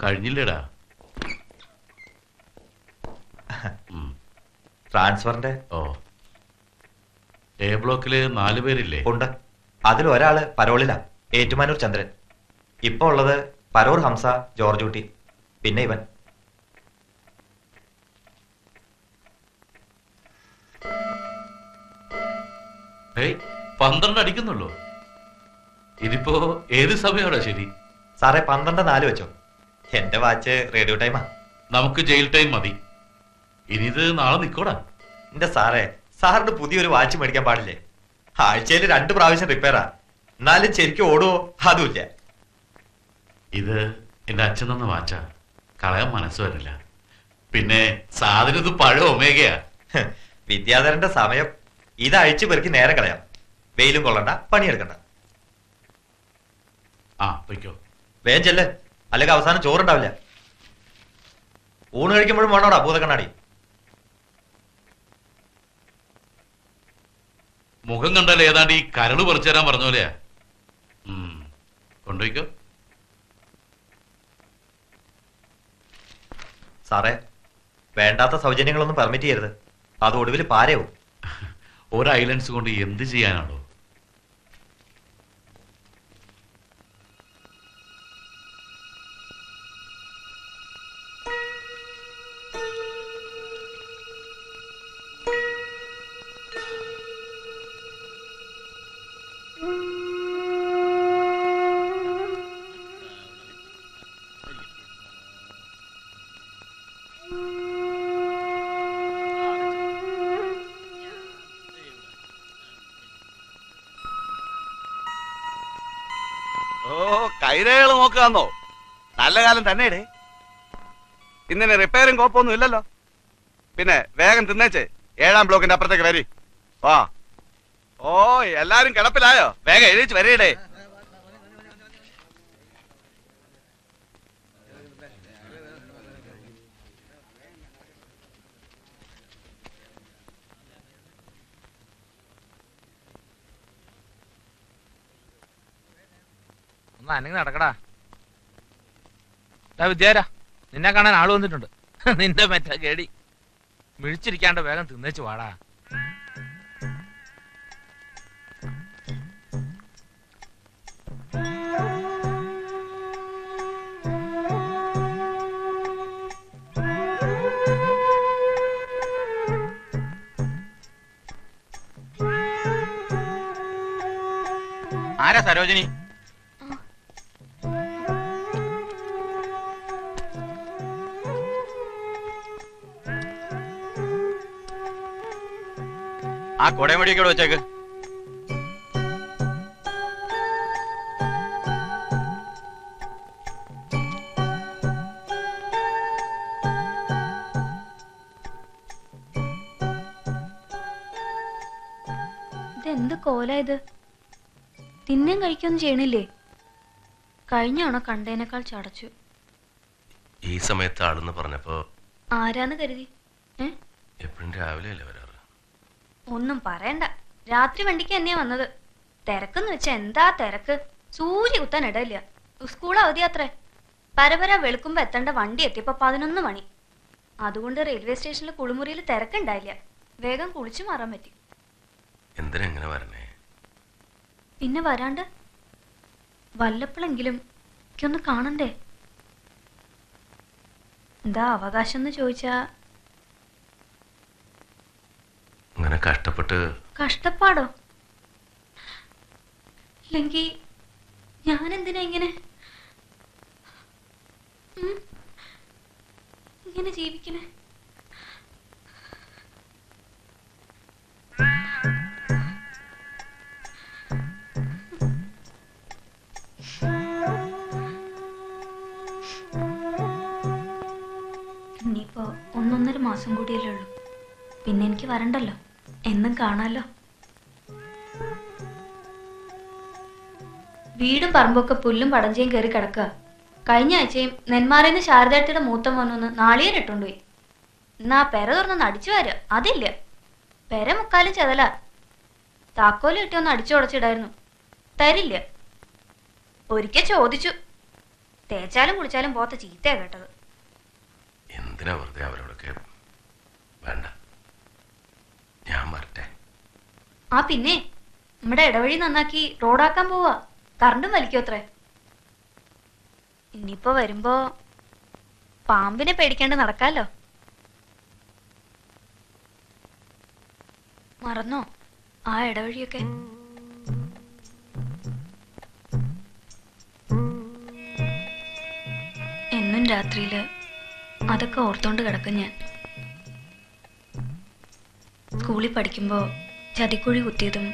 കഴിഞ്ഞില്ലടാ. ട്രാൻസ്ഫറിന്റെ A ബ്ലോക്കില് 4 പേരില്ലേ? ഉണ്ട്. അതിൽ ഒരാള് പരോളിലാ, ഏറ്റുമാനൂർ ചന്ദ്രൻ. ഇപ്പൊ ഉള്ളത് പരൂർ ഹംസ, ജോർജ് ഊട്ടി, പിന്നെ ഇവൻ. ഏയ് 12 അടിക്കുന്നുള്ളൂ. ഇതിപ്പോ ഏത് സമയമാണോ ശരി? സാറേ 12:04 വെച്ചോ. എന്റെ വാച്ച് റേഡിയോ ടൈമാ. നമുക്ക് ജയിൽ ടൈം മതി. ഇനി ഇത് നാളെ നിക്കോടാ. എന്റെ സാറേ, സാറിന് പുതിയൊരു വാച്ച് മേടിക്കാൻ പാടില്ലേ? ആഴ്ചയിൽ 2 പ്രാവശ്യം റിപ്പയറാ. എന്നാലും ശരിക്കും ഓടുവോ? അതുമില്ല. ഇത് എന്റെ അച്ഛൻ തന്ന വാച്ചാ. കളയാൻ മനസ്സ് വരില്ല. പിന്നെ സാധനം ഇത് പഴയ ഒമേഗയാ. വിദ്യാധരന്റെ സമയം. ഇത് അഴിച്ചു പെറുക്കി നേരെ കളയാം. വെയിലും കൊള്ളണ്ട, പണിയെടുക്കണ്ട. പൊയ്ക്കോ. വേഗം ചെല്ല്, അല്ലെങ്കിൽ അവസാനം ചോറുണ്ടാവില്ല. ഊണ് കഴിക്കുമ്പോഴും വേണോടാ ഭൂതക്കണ്ണാടി. മുഖം കണ്ടാൽ ഏതാണ്ട് ഈ കരള് പറിച്ചു തരാൻ പറഞ്ഞ പോലെയാ. കൊണ്ടുപോയിക്കോ. സാറേ, വേണ്ടാത്ത സൗജന്യങ്ങളൊന്നും പെർമിറ്റ് ചെയ്യരുത്. അത് ഒടുവിൽ പാരയാവും. ഒരു ഐലൻഡ്സ് കൊണ്ട് എന്ത് ചെയ്യാനാണോ? കൈരേകള് നോക്കാന്നോ? നല്ല കാലം തന്നെയടേ. ഇന്നിന് റിപ്പയറും കോപ്പൊന്നും ഇല്ലല്ലോ. പിന്നെ വേഗം തിന്നേച്ചേ 7-ാം ബ്ലോക്കിന്റെ അപ്പുറത്തേക്ക് വരി. എല്ലാരും കിടപ്പിലായോ? വേഗം എഴുതിച്ച് വരയിടേ. അനങ്ങി നടക്കടാ. വിദ്യാര, നിന്നെ കാണാൻ ആള് വന്നിട്ടുണ്ട്. നിന്റെ മറ്റേ കേടി മിഴിച്ചിരിക്കാണ്ട് വേഗം തിന്നേച്ചു വാടാ. ആരാ സരോജിനി? ആ കൊടയമടിയൊക്കെ ഇവിടെ വെച്ചേക്ക്. ഇതെന്ത് കോലായത്? തിന്നും കഴിക്കൊന്നും ചെയ്യണില്ലേ? കഴിഞ്ഞാണോ കണ്ടേനേക്കാൾ ചടച്ചു. ഈ സമയത്ത് ആളെന്ന് പറഞ്ഞപ്പോ ആരാന്ന് കരുതി? എപ്പോഴും രാവിലെ അല്ലേ വരാറ്? ഒന്നും പറയണ്ട. രാത്രി വണ്ടിക്ക് തന്നെയാ വന്നത്. തിരക്കെന്ന് വെച്ചാ എന്താ തിരക്ക്! സൂര്യ കുത്താൻ ഇടയില്ല. സ്കൂൾ അവധിയാത്രേ. പരപര വെളുക്കുമ്പോ എത്തേണ്ട വണ്ടി എത്തിയപ്പോ 11 മണി. അതുകൊണ്ട് റെയിൽവേ സ്റ്റേഷനിൽ കുളിമുറിയിൽ തിരക്കുണ്ടായില്ല. വേഗം കുളിച്ചു മാറാൻ പറ്റി. എന്തിനാ എങ്ങനെ വരണേ? പിന്നെ വരാണ്ട് വല്ലപ്പോഴെങ്കിലും എനിക്കൊന്ന് കാണണ്ടേ? എന്താ അവകാശം എന്ന് ചോദിച്ചാ അങ്ങനെ കഷ്ടപ്പെട്ട് കഷ്ടപ്പാടോ? ഇല്ലെങ്കിൽ ഞാൻ എന്തിനാ ഇങ്ങനെ ഇങ്ങനെ ജീവിക്കണേ? ഇനിയിപ്പോ 1.5 മാസം കൂടിയല്ലേ ഉള്ളൂ. പിന്നെ എനിക്ക് വരണ്ടല്ലോ, എന്നും കാണാലോ. വീടും പറമ്പൊക്കെ പുല്ലും പടഞ്ചയും കയറി കിടക്കുക. കഴിഞ്ഞ ആഴ്ചയും നെന്മാറേന്ന് ശാരദാട്ടിയുടെ മൂത്ത മോനൊന്ന് നാളികേരം ഇട്ടുകൊണ്ടുപോയി. എന്നാ പെര തുറന്നൊന്ന് അടിച്ചു വരിക, അതില്ല. പെര മുക്കാലും ചെതല. താക്കോല് കിട്ടി ഒന്ന് അടിച്ചു ഉടച്ചിടായിരുന്നു, തരില്ല. ഒരിക്കൽ ചോദിച്ചു, തേച്ചാലും കുളിച്ചാലും പോത്ത ചീത്തയാ കേട്ടത്. എന്തിനാ വെറുതെ അവരോടൊക്കെ? വേണ്ട, ഞാൻ വരട്ടെ. ആ പിന്നെ നമ്മുടെ ഇടവഴി നന്നാക്കി റോഡാക്കാൻ പോവാ. കറണ്ടും വലിക്കോത്രേ. ഇനിയിപ്പോ വരുമ്പോ പാമ്പിനെ പേടിക്കാണ്ട് നടക്കാലോ. മറന്നോ ആ ഇടവഴിയൊക്കെ? എന്നും രാത്രിയില് അതൊക്കെ ഓർത്തോണ്ട് കിടക്കും ഞാൻ. സ്കൂളിൽ പഠിക്കുമ്പോ ചതിക്കുഴി കുത്തിയതും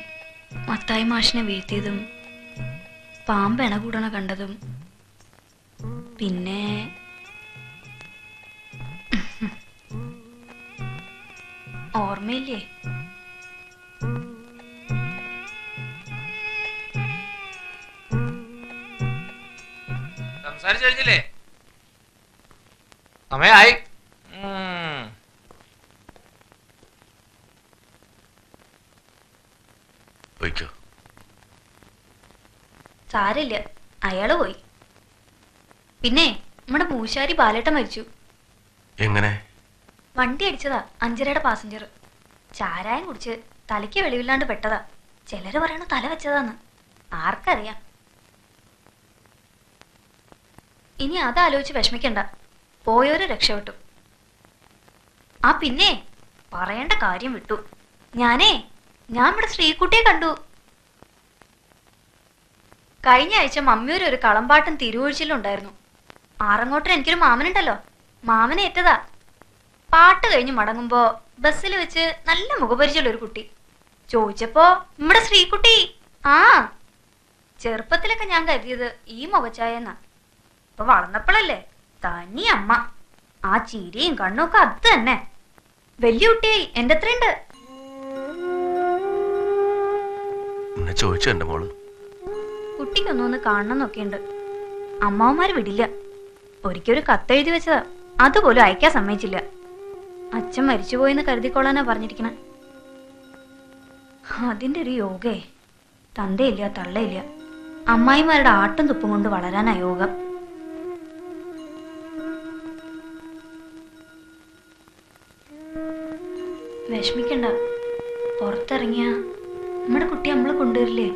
മത്തായി മാഷിനെ വീഴ്ത്തിയതും പാമ്പ് ഇണ കൂടണ കണ്ടതും പിന്നെ ഓർമ്മയില്ലേ? സംസാരിച്ചു കഴിഞ്ഞില്ലേ? സമയായി. പോയിക്കോ. സാരില്ല, അയാള് പോയി. പിന്നെ നമ്മുടെ മൂശാരി ബാലേട്ടൻ മരിച്ചു. എങ്ങനെ? വണ്ടി അടിച്ചതാ, 5:30യുടെ പാസഞ്ചർ. ചാരായം കുടിച്ച് തലയ്ക്ക് വെളിവില്ലാണ്ട് പെട്ടതാ. ചിലര് പറയണ തല വെച്ചതാന്ന്. ആർക്കറിയാം. ഇനി അതാലോചിച്ച് വിഷമിക്കണ്ട, പോയോര് രക്ഷപ്പെട്ടു. ആ പിന്നെ പറയേണ്ട കാര്യം വിട്ടു. ഞാൻ ഇവിടെ ശ്രീകുട്ടിയെ കണ്ടു. കഴിഞ്ഞ ആഴ്ച മമ്മിയൂര് ഒരു കളമ്പാട്ടും തിരുവൊഴിച്ചിലും ഉണ്ടായിരുന്നു. ആറങ്ങോട്ടൻ എനിക്കൊരു മാമനുണ്ടല്ലോ, മാമനെ ഏറ്റതാ. പാട്ട് കഴിഞ്ഞ് മടങ്ങുമ്പോ ബസ്സിൽ വെച്ച് നല്ല മുഖപരിചയമുള്ള ഒരു കുട്ടി. ചോദിച്ചപ്പോ നമ്മുടെ ശ്രീകുട്ടി. ആ ചെറുപ്പത്തിലൊക്കെ ഞാൻ കരുതിയത് ഈ മുഖച്ചായെന്നാ. ഇപ്പൊ വളർന്നപ്പോഴല്ലേ തനി അമ്മ. ആ ചിരിയും കണ്ണും ഒക്കെ അത് തന്നെ. വലിയ കുട്ടിയായി, എന്റെ അത്രയുണ്ട്. ചോദിച്ചു എന്റെ മോള്. കുട്ടിക്കൊന്നൊന്ന് കാണണമെന്നൊക്കെയുണ്ട്. അമ്മാവന്മാര് വിടില്ല. ഒരിക്കലൊരു കത്തെഴുതി വെച്ചതാ, അതുപോലും അയക്കാൻ സമ്മതിച്ചില്ല. അച്ഛൻ മരിച്ചുപോയെന്ന് കരുതിക്കൊള്ളാനാ പറഞ്ഞിരിക്കണേ. അതിന്റെ ഒരു യോഗേ. തന്തയില്ല തള്ളയില്ല, അമ്മായിമാരുടെ ആട്ടും തുപ്പും കൊണ്ട് വളരാനാ യോഗം. വിഷമിക്കണ്ട, പുറത്തിറങ്ങിയ നമ്മുടെ കുട്ടി നമ്മള് കൊണ്ടുവരില്ലേ?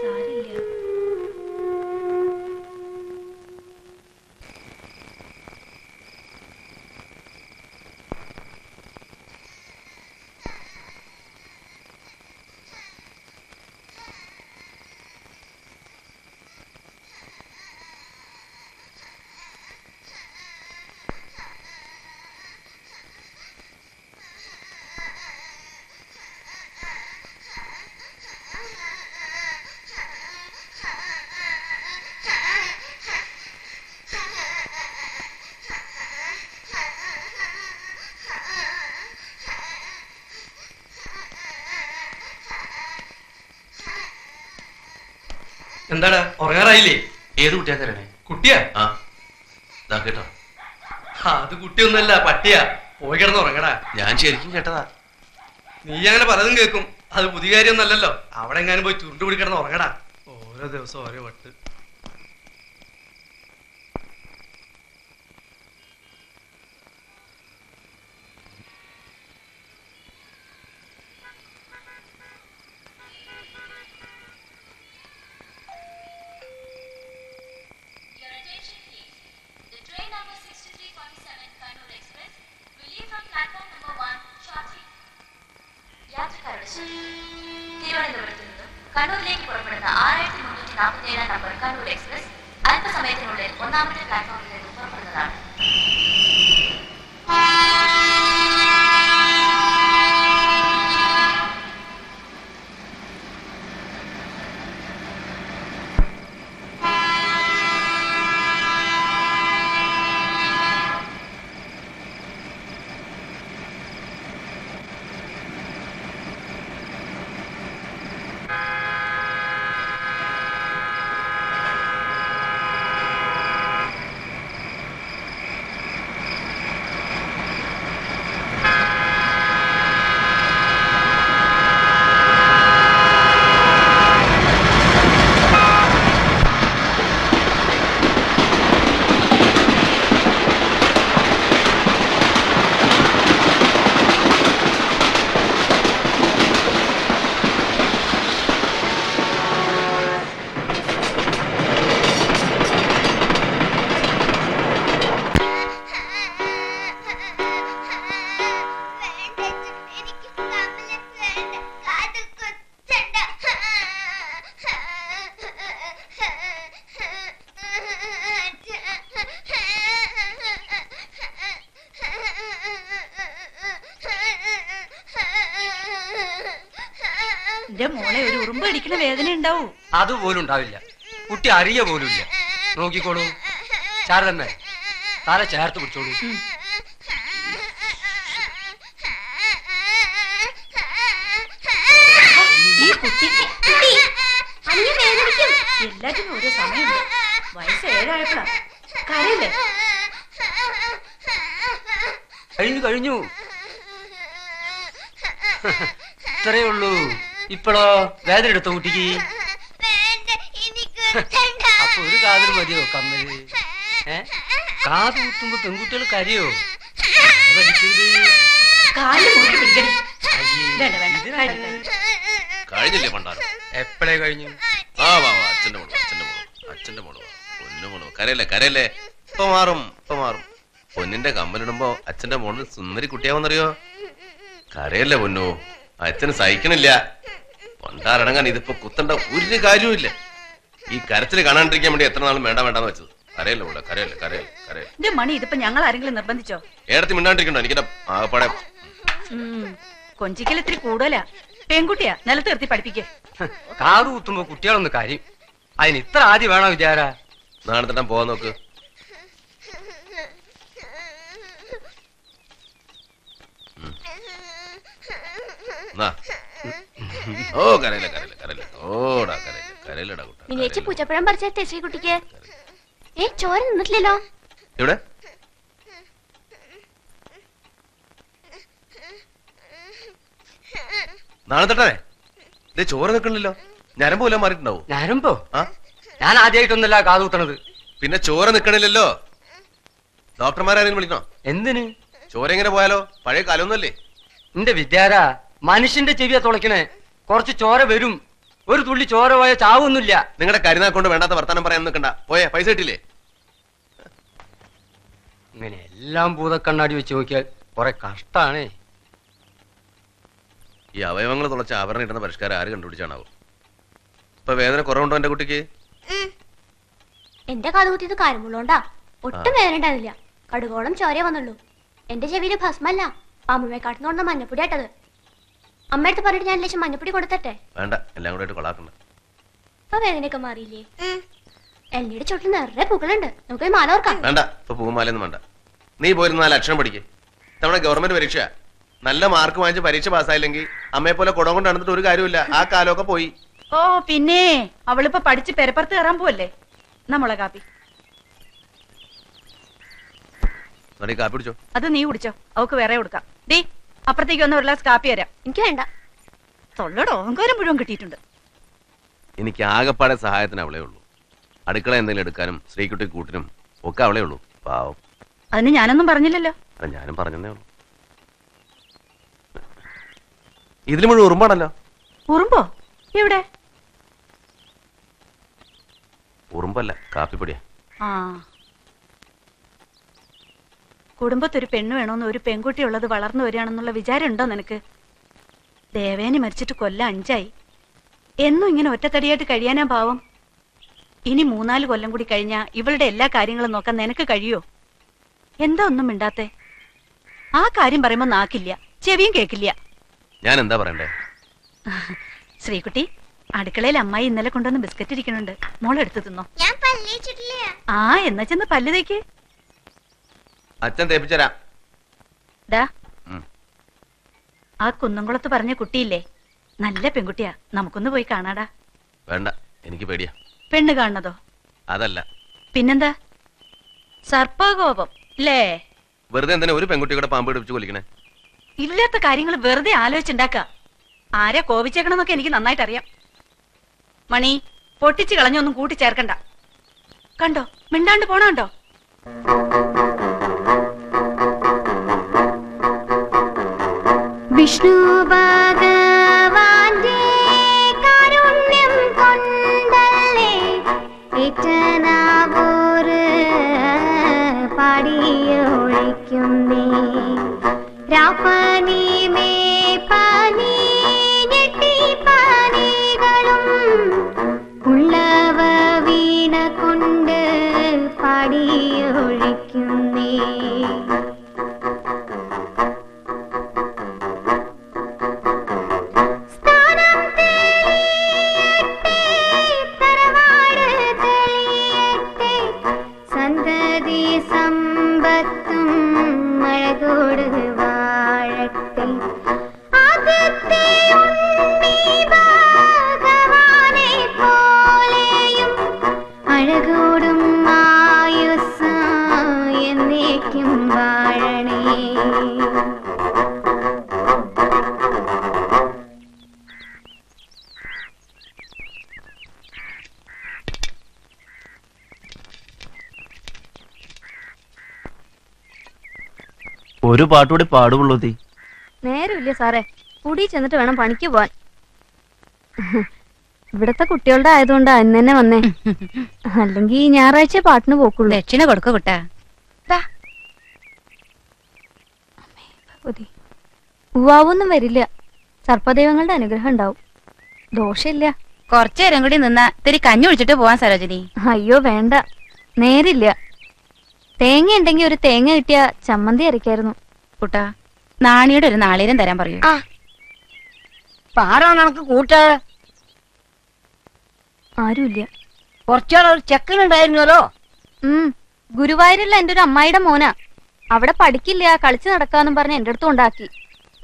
സാരില്ല. എന്താടാ ഉറങ്ങാറായില്ലേ? ഏത് കുട്ടിയാ തരണേ? കുട്ടിയാ? ആ ദാ കേട്ടോ. അത് കുട്ടിയൊന്നുമല്ല, പട്ടിയാ. പോയി കിടന്ന് ഉറങ്ങടാ. ഞാൻ ശരിക്കും കേട്ടതാ. നീ അങ്ങനെ പലതും കേൾക്കും, അത് പുതിയ കാര്യമൊന്നല്ലല്ലോ. അവിടെ എങ്ങാനും പോയി ചുരുണ്ടുപിടി കിടന്ന് ഉറങ്ങടാ. ഓരോ ദിവസം ഓരോ വട്ട്. ചെയ്യുന്ന നമ്പർ കണ്ണൂർ എക്സ്പ്രസ് അല്പസമയത്തിനുള്ളിൽ ഒന്നാമത്തെ പ്ലാറ്റ്ഫോമിൽ നിന്ന് പുറപ്പെടുന്നതാണ്. എന്റെ മോളെ ഒരു ഉറുമ്പ് അടിക്കണ വേദന ഉണ്ടാവൂ. അതുപോലും ഉണ്ടാവില്ല. കുട്ടി അറിയ പോലുമില്ല. നോക്കിക്കോളൂ. ശാരദമ്മേ, തല ചേർത്ത് പിടിച്ചോളൂ. ഈ കുട്ടി എല്ലാത്തിനും ഓരോ സമയമുണ്ട്. വയസ്സ് 7 കരയില്ലേ? കഴിഞ്ഞു ഇത്രയേ ഉള്ളൂ. ഇപ്പഴോ വേദന എടുത്തോ കുട്ടിക്ക്? അപ്പൊ ഒരു കാതിൽ മതിയോ കമ്മല്? കാത് കുത്തുമ്പോ പെൺകുട്ടികൾ കരയോ? കഴിഞ്ഞില്ലേ പണ്ടാരം? എപ്പോഴേ കഴിഞ്ഞു? അച്ഛന്റെ മോള് പൊന്നു മോള് കരയല്ലേ. ഇപ്പൊ മാറും. പൊന്നിന്റെ കമ്മലിടുമ്പോ അച്ഛന്റെ മോള് സുന്ദരി കുട്ടിയാവുന്നറിയോ? കരയല്ലേ പൊന്നു, അച്ഛന് സഹിക്കണില്ല. പണ്ടാരടങ്ങാൻ ഇതിപ്പോ കുത്തണ്ട ഒരു കാര്യമില്ല. ഈ കരച്ചില് കാണാണ്ടിരിക്കാൻ വേണ്ടി എത്ര നാളും വേണ്ടാന്ന് വെച്ചത്. കരയല്ലേ മോളെ, കരയല്ലേ. മണി ഇതിപ്പോ ഞങ്ങൾ ആരെങ്കിലും നിർബന്ധിച്ചോ? ഏടത്തി മിണ്ടാണ്ടിരിക്കണ്ടോ? എനിക്കിടെ ആകപ്പാടെ കൊഞ്ചിക്കൽ ഇത്തിരി കൂടുതലാ. പെൺകുട്ടിയാ, നിലത്ത് നിർത്തി പഠിപ്പിക്കേ. കാത് കുത്തുമ്പോ കുട്ടികളൊന്ന് കാര്യം. അതിന് ഇത്ര ആദ്യം വേണോ വിചാര? നാളെ പോവാൻ നോക്ക്. ഓ കരയില്ല. ഓടാ കരയില്ലടാ മിനിയേച്ചി പൂച്ചപ്പഴം പറിച്ച ശ്രീകുട്ടിക്ക് ചോര നിന്നിട്ടില്ലല്ലോ. ഇവിടെ നാളെ തട്ടേ ഇത് ചോര നിൽക്കണില്ലല്ലോ. ഞരമ്പ് പോലും മാറിയിട്ടുണ്ടാവും. ഞാനുമ്പോ ഞാൻ ആദ്യമായിട്ടൊന്നല്ല കാത് കുത്തണത്. പിന്നെ ചോര നിൽക്കണില്ലല്ലോ. ഡോക്ടർമാരാരെങ്കിലും വിളിക്കണോ? എന്തിന്? ചോര എങ്ങനെ പോയാലോ? പഴയ കാലമൊന്നുമല്ലേ. എന്റെ വിദ്യാര, മനുഷ്യന്റെ ചെവിയാ തുളയ്ക്കണേ. കുറച്ച് ചോര വരും. ഒരു തുള്ളി ചോര പോയ ചാവൊന്നുമില്ല. നിങ്ങളുടെ കരുനാക്കൊണ്ട് വേണ്ടാത്ത വർത്താനം പറയാൻ നിൽക്കണ്ട. പോയേ, പൈസ കിട്ടില്ലേ? ഇങ്ങനെ എല്ലാം ഭൂതക്കണ്ണാടി വെച്ച് നോക്കിയാൽ കുറെ കഷ്ടാണേ. ഈ അവയവങ്ങൾ തുളച്ച ആവരണം ഇടുന്ന പരിഷ്കാരം ആര് കണ്ടുപിടിച്ചാണാവും? ഇപ്പൊ വേദന കുറവുണ്ടോ എന്റെ കുട്ടിക്ക്? എന്റെ കാത് കുത്തിയത് കാര്യമുള്ളോണ്ടാ. ഒട്ടും വേദന ഉണ്ടാവില്ല. കടുകോളം ചോര വന്നുള്ളൂ. എന്റെ ചെവിയില് ഭസ്മല്ല, അമ്മമ്മയെ കാട്ടുന്നോണ്ട മഞ്ഞപ്പൊടി ആട്ടത്. അമ്മയടുത്ത് പറഞ്ഞിട്ട് ഞാൻ ലക്ഷം മഞ്ഞപ്പൊടി കൊടുത്തട്ടെ? വേണ്ട, എല്ലാം കൂടെ കൊളാക്കണ്ട. ഇപ്പൊ വേദനയൊക്കെ മാറിയില്ലേ? എല്ലിയുടെ ചുട്ടിൽ നിറയെ പൂക്കളുണ്ട്. നമുക്ക് മാല ഓർക്കാം. വേണ്ട, ഇപ്പൊ പൂമാലയൊന്നും വേണ്ട. നീ പോയിരുന്ന 4 അക്ഷരം പഠിക്കേ. നമ്മുടെ ഗവൺമെന്റ് പരീക്ഷ നല്ല മാർക്ക് വാങ്ങിച്ച് പരീക്ഷ പാസ്സായില്ലെങ്കിൽ അമ്മയെ പോലെ കുടം കൊണ്ട് നടന്നിട്ട് ഒരു കാര്യമില്ല. ആ കാലമൊക്കെ പോയി. ഓ പിന്നെ അവളിപ്പോ പഠിച്ച് പെരപ്പുറത്ത് കയറാൻ പോവല്ലേ. നമ്മളെ കാപ്പി കാപ്പി പിടിച്ചോ. അത് നീ കുടിച്ചോ, അവക്ക് വേറെ കൊടുക്കാം. ഡീ അപ്പുറത്തേക്ക് വന്ന് 1 ഗ്ലാസ് കാപ്പി തരാം. എനിക്ക് വേണ്ട. തൊള്ളയുടെ ഓങ്കാരം മുഴുവൻ കിട്ടിയിട്ടുണ്ട്. എനിക്ക് ആകെപ്പാടെ സഹായത്തിന് അവളേ ഉള്ളൂ. അടുക്കള എന്തെങ്കിലും എടുക്കാനും ശ്രീകുട്ടി കൂട്ടിനും ഒക്കെ അവളേ ഉള്ളൂ. പാവം. അതിന് ഞാനൊന്നും പറഞ്ഞില്ലല്ലോ. അല്ല, ഞാനും പറഞ്ഞതേ ഉള്ളൂ. ഇതിൽ മുഴുവൻ ഉറുമ്പാണല്ലോ. ഉറുമ്പോ? എവിടെ? ഉറുമ്പല്ല, കാപ്പിപ്പൊടിയാ. ആ, കുടുംബത്തൊരു പെണ്ണ് വേണമെന്ന് ഒരു പെൺകുട്ടി ഉള്ളത് വളർന്നു വരികയാണെന്നുള്ള വിചാരം ഉണ്ടോ നിനക്ക്? ദേവേനി മരിച്ചിട്ട് കൊല്ലം 5 ആയി. എന്നും ഇങ്ങനെ ഒറ്റത്തടിയായിട്ട് കഴിയാനാ ഭാവം. ഇനി 3-4 കൊല്ലം കൂടി കഴിഞ്ഞാ ഇവളുടെ എല്ലാ കാര്യങ്ങളും നോക്കാൻ നിനക്ക് കഴിയോ? എന്താ ഒന്നും മിണ്ടാത്തെ? ആ കാര്യം പറയുമ്പോ നാക്കില്ല, ചെവിയും കേക്കില്ല. ഞാൻ എന്താ പറയണ്ടേ? ശ്രീകുട്ടി, അടുക്കളയിൽ അമ്മായി ഇന്നലെ കൊണ്ടുവന്ന് ബിസ്ക്കറ്റ് ഇരിക്കുന്നുണ്ട്, മോളെടുത്ത് തിന്നോ. ആ, എന്നാ ചെന്ന് പല്ല് തേക്ക്. അച്ഛൻ തേപ്പിച്ചരാ. ഡാ, ആ കുന്നംകുളത്ത് പറഞ്ഞ കുട്ടിയില്ലേ, നല്ല പെൺകുട്ടിയാ, നമുക്കൊന്ന് പോയി കാണാടാ. വേണ്ട, എനിക്ക് പേടിയാ. പെണ്ണ് കാണണതോ? അതല്ല. പിന്നെന്താ? സർപ്പകോപം അല്ലേ? വെറുതെ എന്തിനാ ഒരു പെൺകുട്ടിയുടെ പാമ്പ് പിടിപ്പിച്ച് കൊല്ലിക്കണേ? ഇല്ലാത്ത കാര്യങ്ങൾ വെറുതെ ആലോചിച്ചുണ്ടാക്ക. ആരെ കോപിച്ചേക്കണമെന്നൊക്കെ എനിക്ക് നന്നായിട്ട് അറിയാം. മണി, പൊട്ടിച്ചു കളഞ്ഞൊന്നും കൂട്ടിച്ചേർക്കണ്ട. കണ്ടോ, മിണ്ടാണ്ട് പോണോ? വിഷ്ണു ഭഗവാന്റെ കാരുണ്യം കൊണ്ടല്ലേ ഏറ്റനാവൂര് പാടിയൊഴിക്കുന്നേ രാപ്പനി മേ പനി ഞെട്ടി പനികളും ഉള്ളവ വീണ കൊണ്ട് പാടിയൊഴിക്കുന്നേ. സമ്പത്തും മഴകോട് വാഴട്ടെ ആദ്യത്തെ ഭഗവാനെ പോലെയും അഴകോടും ആയുസ്സ എന്നേക്കും വാഴണേ. ഒരു പാട്ടുകൂടി പാടുള്ളൂ. നേരമില്ല സാറേ, കൂടി ചെന്നിട്ട് വേണം പണിക്ക് പോവാൻ. ഇവിടത്തെ കുട്ടികളുടെ ആയതുകൊണ്ടാ ഇന്ന് തന്നെ വന്നേ, അല്ലെങ്കിൽ ഞായറാഴ്ച പാട്ടിന് പോക്കുള്ളൂ. ദക്ഷിണ കൊടുക്ക കുട്ടാ. ഉവാവൊന്നും വരില്ല, സർപ്പദൈവങ്ങളുടെ അനുഗ്രഹം ഉണ്ടാവും. ദോഷമില്ല. കുറച്ചേരം കൂടി നിന്നാ തിരി കഞ്ഞി ഒഴിച്ചിട്ട് പോവാൻ സരോജിനി. അയ്യോ വേണ്ട, നേരില്ല. തേങ്ങ ഉണ്ടെങ്കിൽ ഒരു തേങ്ങ കിട്ടിയ ചമ്മന്തി അരക്കായിരുന്നു. കുട്ടാ, നാണിയുടെ ഒരു നാളീരം തരാൻ പറയൂ. ആരാ നമുക്ക് കൂട്ട? ആരുമില്ല. കുറച്ചാളൊരു ചെക്കനുണ്ടായിരുന്നല്ലോ. ഗുരുവായൂരുള്ള എന്റെ ഒരു അമ്മായിയുടെ മോനാ. അവിടെ പഠിക്കില്ല, കളിച്ചു നടക്കാന്നും പറഞ്ഞ് എന്റെ അടുത്ത് ഉണ്ടാക്കി.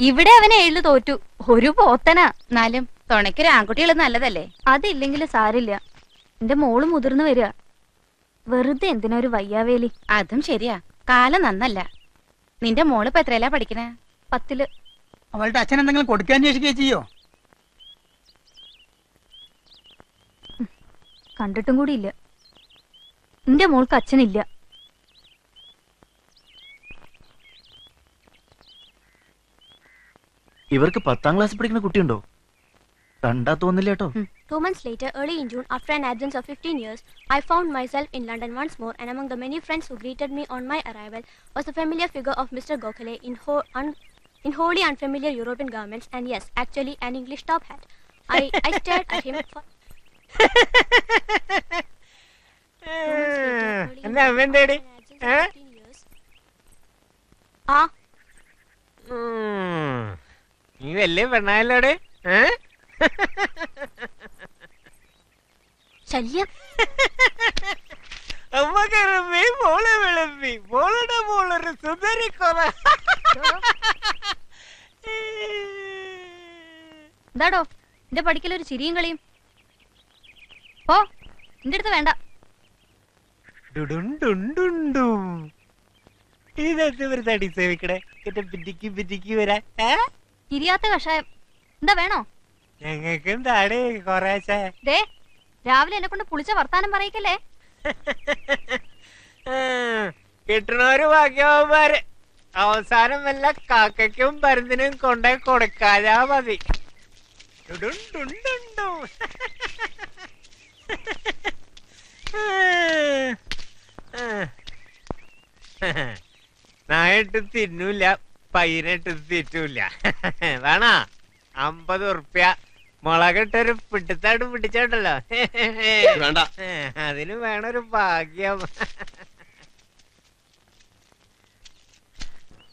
ഇവിടെ അവനെ 7 തോറ്റു. ഒരു പോത്തനാ. എന്നാലും തുണയ്ക്കൊരു ആൺകുട്ടികൾ നല്ലതല്ലേ? അതില്ലെങ്കിലും സാരില്ല. എന്റെ മോള് മുതിർന്നു വരിക. വെറുതെ എന്തിനാ ഒരു വയ്യാവേലി? അതും ശരിയാ, കാലം നന്നല്ല. നിന്റെ മോള് ഇപ്പൊ എത്രയല്ല പഠിക്കണേ? 10ല്. അവളുടെ അച്ഛൻ എന്തെങ്കിലും കൊടുക്കാൻ അന്വേഷിക്കുകയോ ചെയ്യോ? കണ്ടിട്ടും കൂടി ഇല്ല. എന്റെ മോൾക്ക് അച്ഛനില്ല. ഇവർക്ക് 10ാം ക്ലാസ് പഠിക്കുന്ന കുട്ടിയുണ്ടോ? കണ്ടാ തോന്നില്ല കേട്ടോ. 2 months later, early in June, after an absence of 15 years, I found myself in London once more, and among the many friends who greeted me on my arrival was the familiar figure of Mr. Gokhale in wholly unfamiliar European garments, and yes, actually an English top hat. I stared at him for... നീ വലിയ പെണ്ണായല്ലോടെ. ശല്യം. മോളെ വിളമ്പി മോളുടെ മോളൊരു സുന്ദരിക്കൊറ. എന്താടോ എന്റെ പഠിക്കലൊരു ചിരിയും കളിയും? ഓ, എന്റെ അടുത്ത് വേണ്ട. ചിരിയാത്ത കഷായം എന്താ വേണോ? ഞങ്ങൾക്കും താടേ കൊറേശേ. ദേ, രാവിലെ എന്നെ കൊണ്ട് പുളിച്ച വർത്താനം പറയിക്കല്ലേ. കിട്ടണൊരു ഭാഗ്യവന്മാര് അവസാനം വല്ല കാക്കയ്ക്കും പരുന്തിനും കൊണ്ടേ കൊടുക്കാതാ മതി. നായിട്ട് തിന്നൂല, പയ്യനിട്ട് തിറ്റൂല. വേണ 50 ഉറുപ്യ മുളകിട്ടൊരു പിടുത്തായിട്ട് പിടിച്ചോണ്ടല്ലോ. വേണ്ട. അതിന് വേണൊരു ഭാഗ്യം.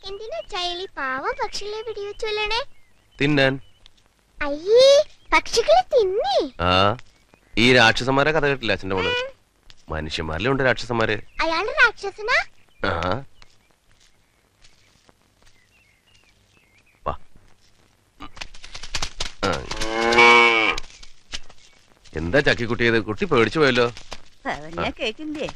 എന്തിനാ ചൈലി പാവം പക്ഷികളെ വെടിവെച്ചൊല്ലണേ? തിന്നാൻ. അയ്യേ, പക്ഷികളെ തിന്നേ? ആ, ഈ രാക്ഷസന്മാരെ കഥ കേട്ടില്ല അച്ഛന്റെ മോള്? മനുഷ്യന്മാരിലും ഉണ്ട് രാക്ഷസന്മാര്. അയാള് രാക്ഷസനാ? ആ, എന്താ ചക്കിക്കുട്ടിയത്? കുട്ടി പേടിച്ചു പോയല്ലോ. കേക്കില്ലേ?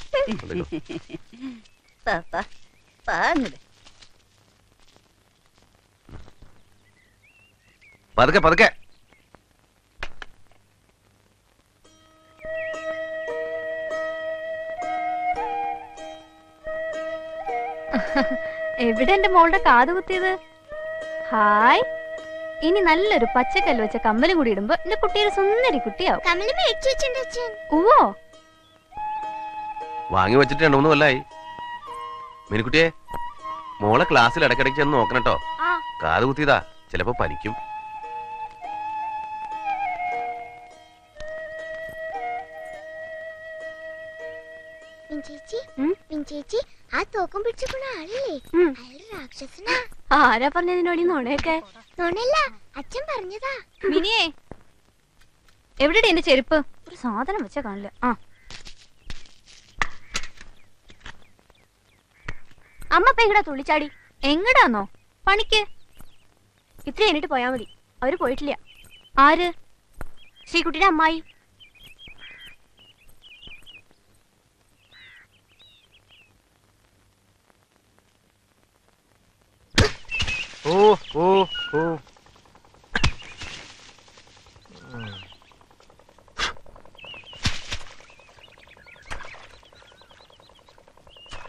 പതുക്കെ പതുക്കെ. എവിടെ എന്റെ മോളുടെ കാത് കുത്തിയത്? ഹായ്. ഇനി നല്ലൊരു പച്ചക്കല്ല് വെച്ച കമ്മലും കൂടി ഇടുമ്പോ എന്റെ കുട്ടിയൊരു സുന്ദരി കുട്ടിയാവും. ഓ, വാങ്ങി വെച്ചിട്ട് 2-3 കൊല്ലായി. മിനിക്കുട്ടിയെ, മോളെ ക്ലാസ്സിൽ ഇടയ്ക്കിടയ്ക്ക് ചെന്ന് നോക്കണട്ടോ. കാത് കുത്തിയതാ, ചിലപ്പോ പനിക്കും. ചേച്ചി, ആ തോക്കം പിടിച്ചിരിക്കുന്ന ആളില്ലേ, അയാള് രാക്ഷസനാ. ആരാ പറഞ്ഞതിനോടി നോണയൊക്കെ? നോണല്ല, അച്ഛൻ പറഞ്ഞതാ. മിനിയേ, എവിടെയാ എന്റെ ചെരുപ്പ്? ഒരു സാധനം വെച്ചാ കാണില്ല. ആ, അമ്മ ഇപ്പൊ എങ്ങടാ തുള്ളിച്ചാടി? എങ്ങടാന്നോ? പണിക്ക്. ഇത്ര കഴിഞ്ഞിട്ട് പോയാ മതി. അവര് പോയിട്ടില്ല. ആര്? ശ്രീകുട്ടിയുടെ അമ്മായി. ഓ ഓ ഓ,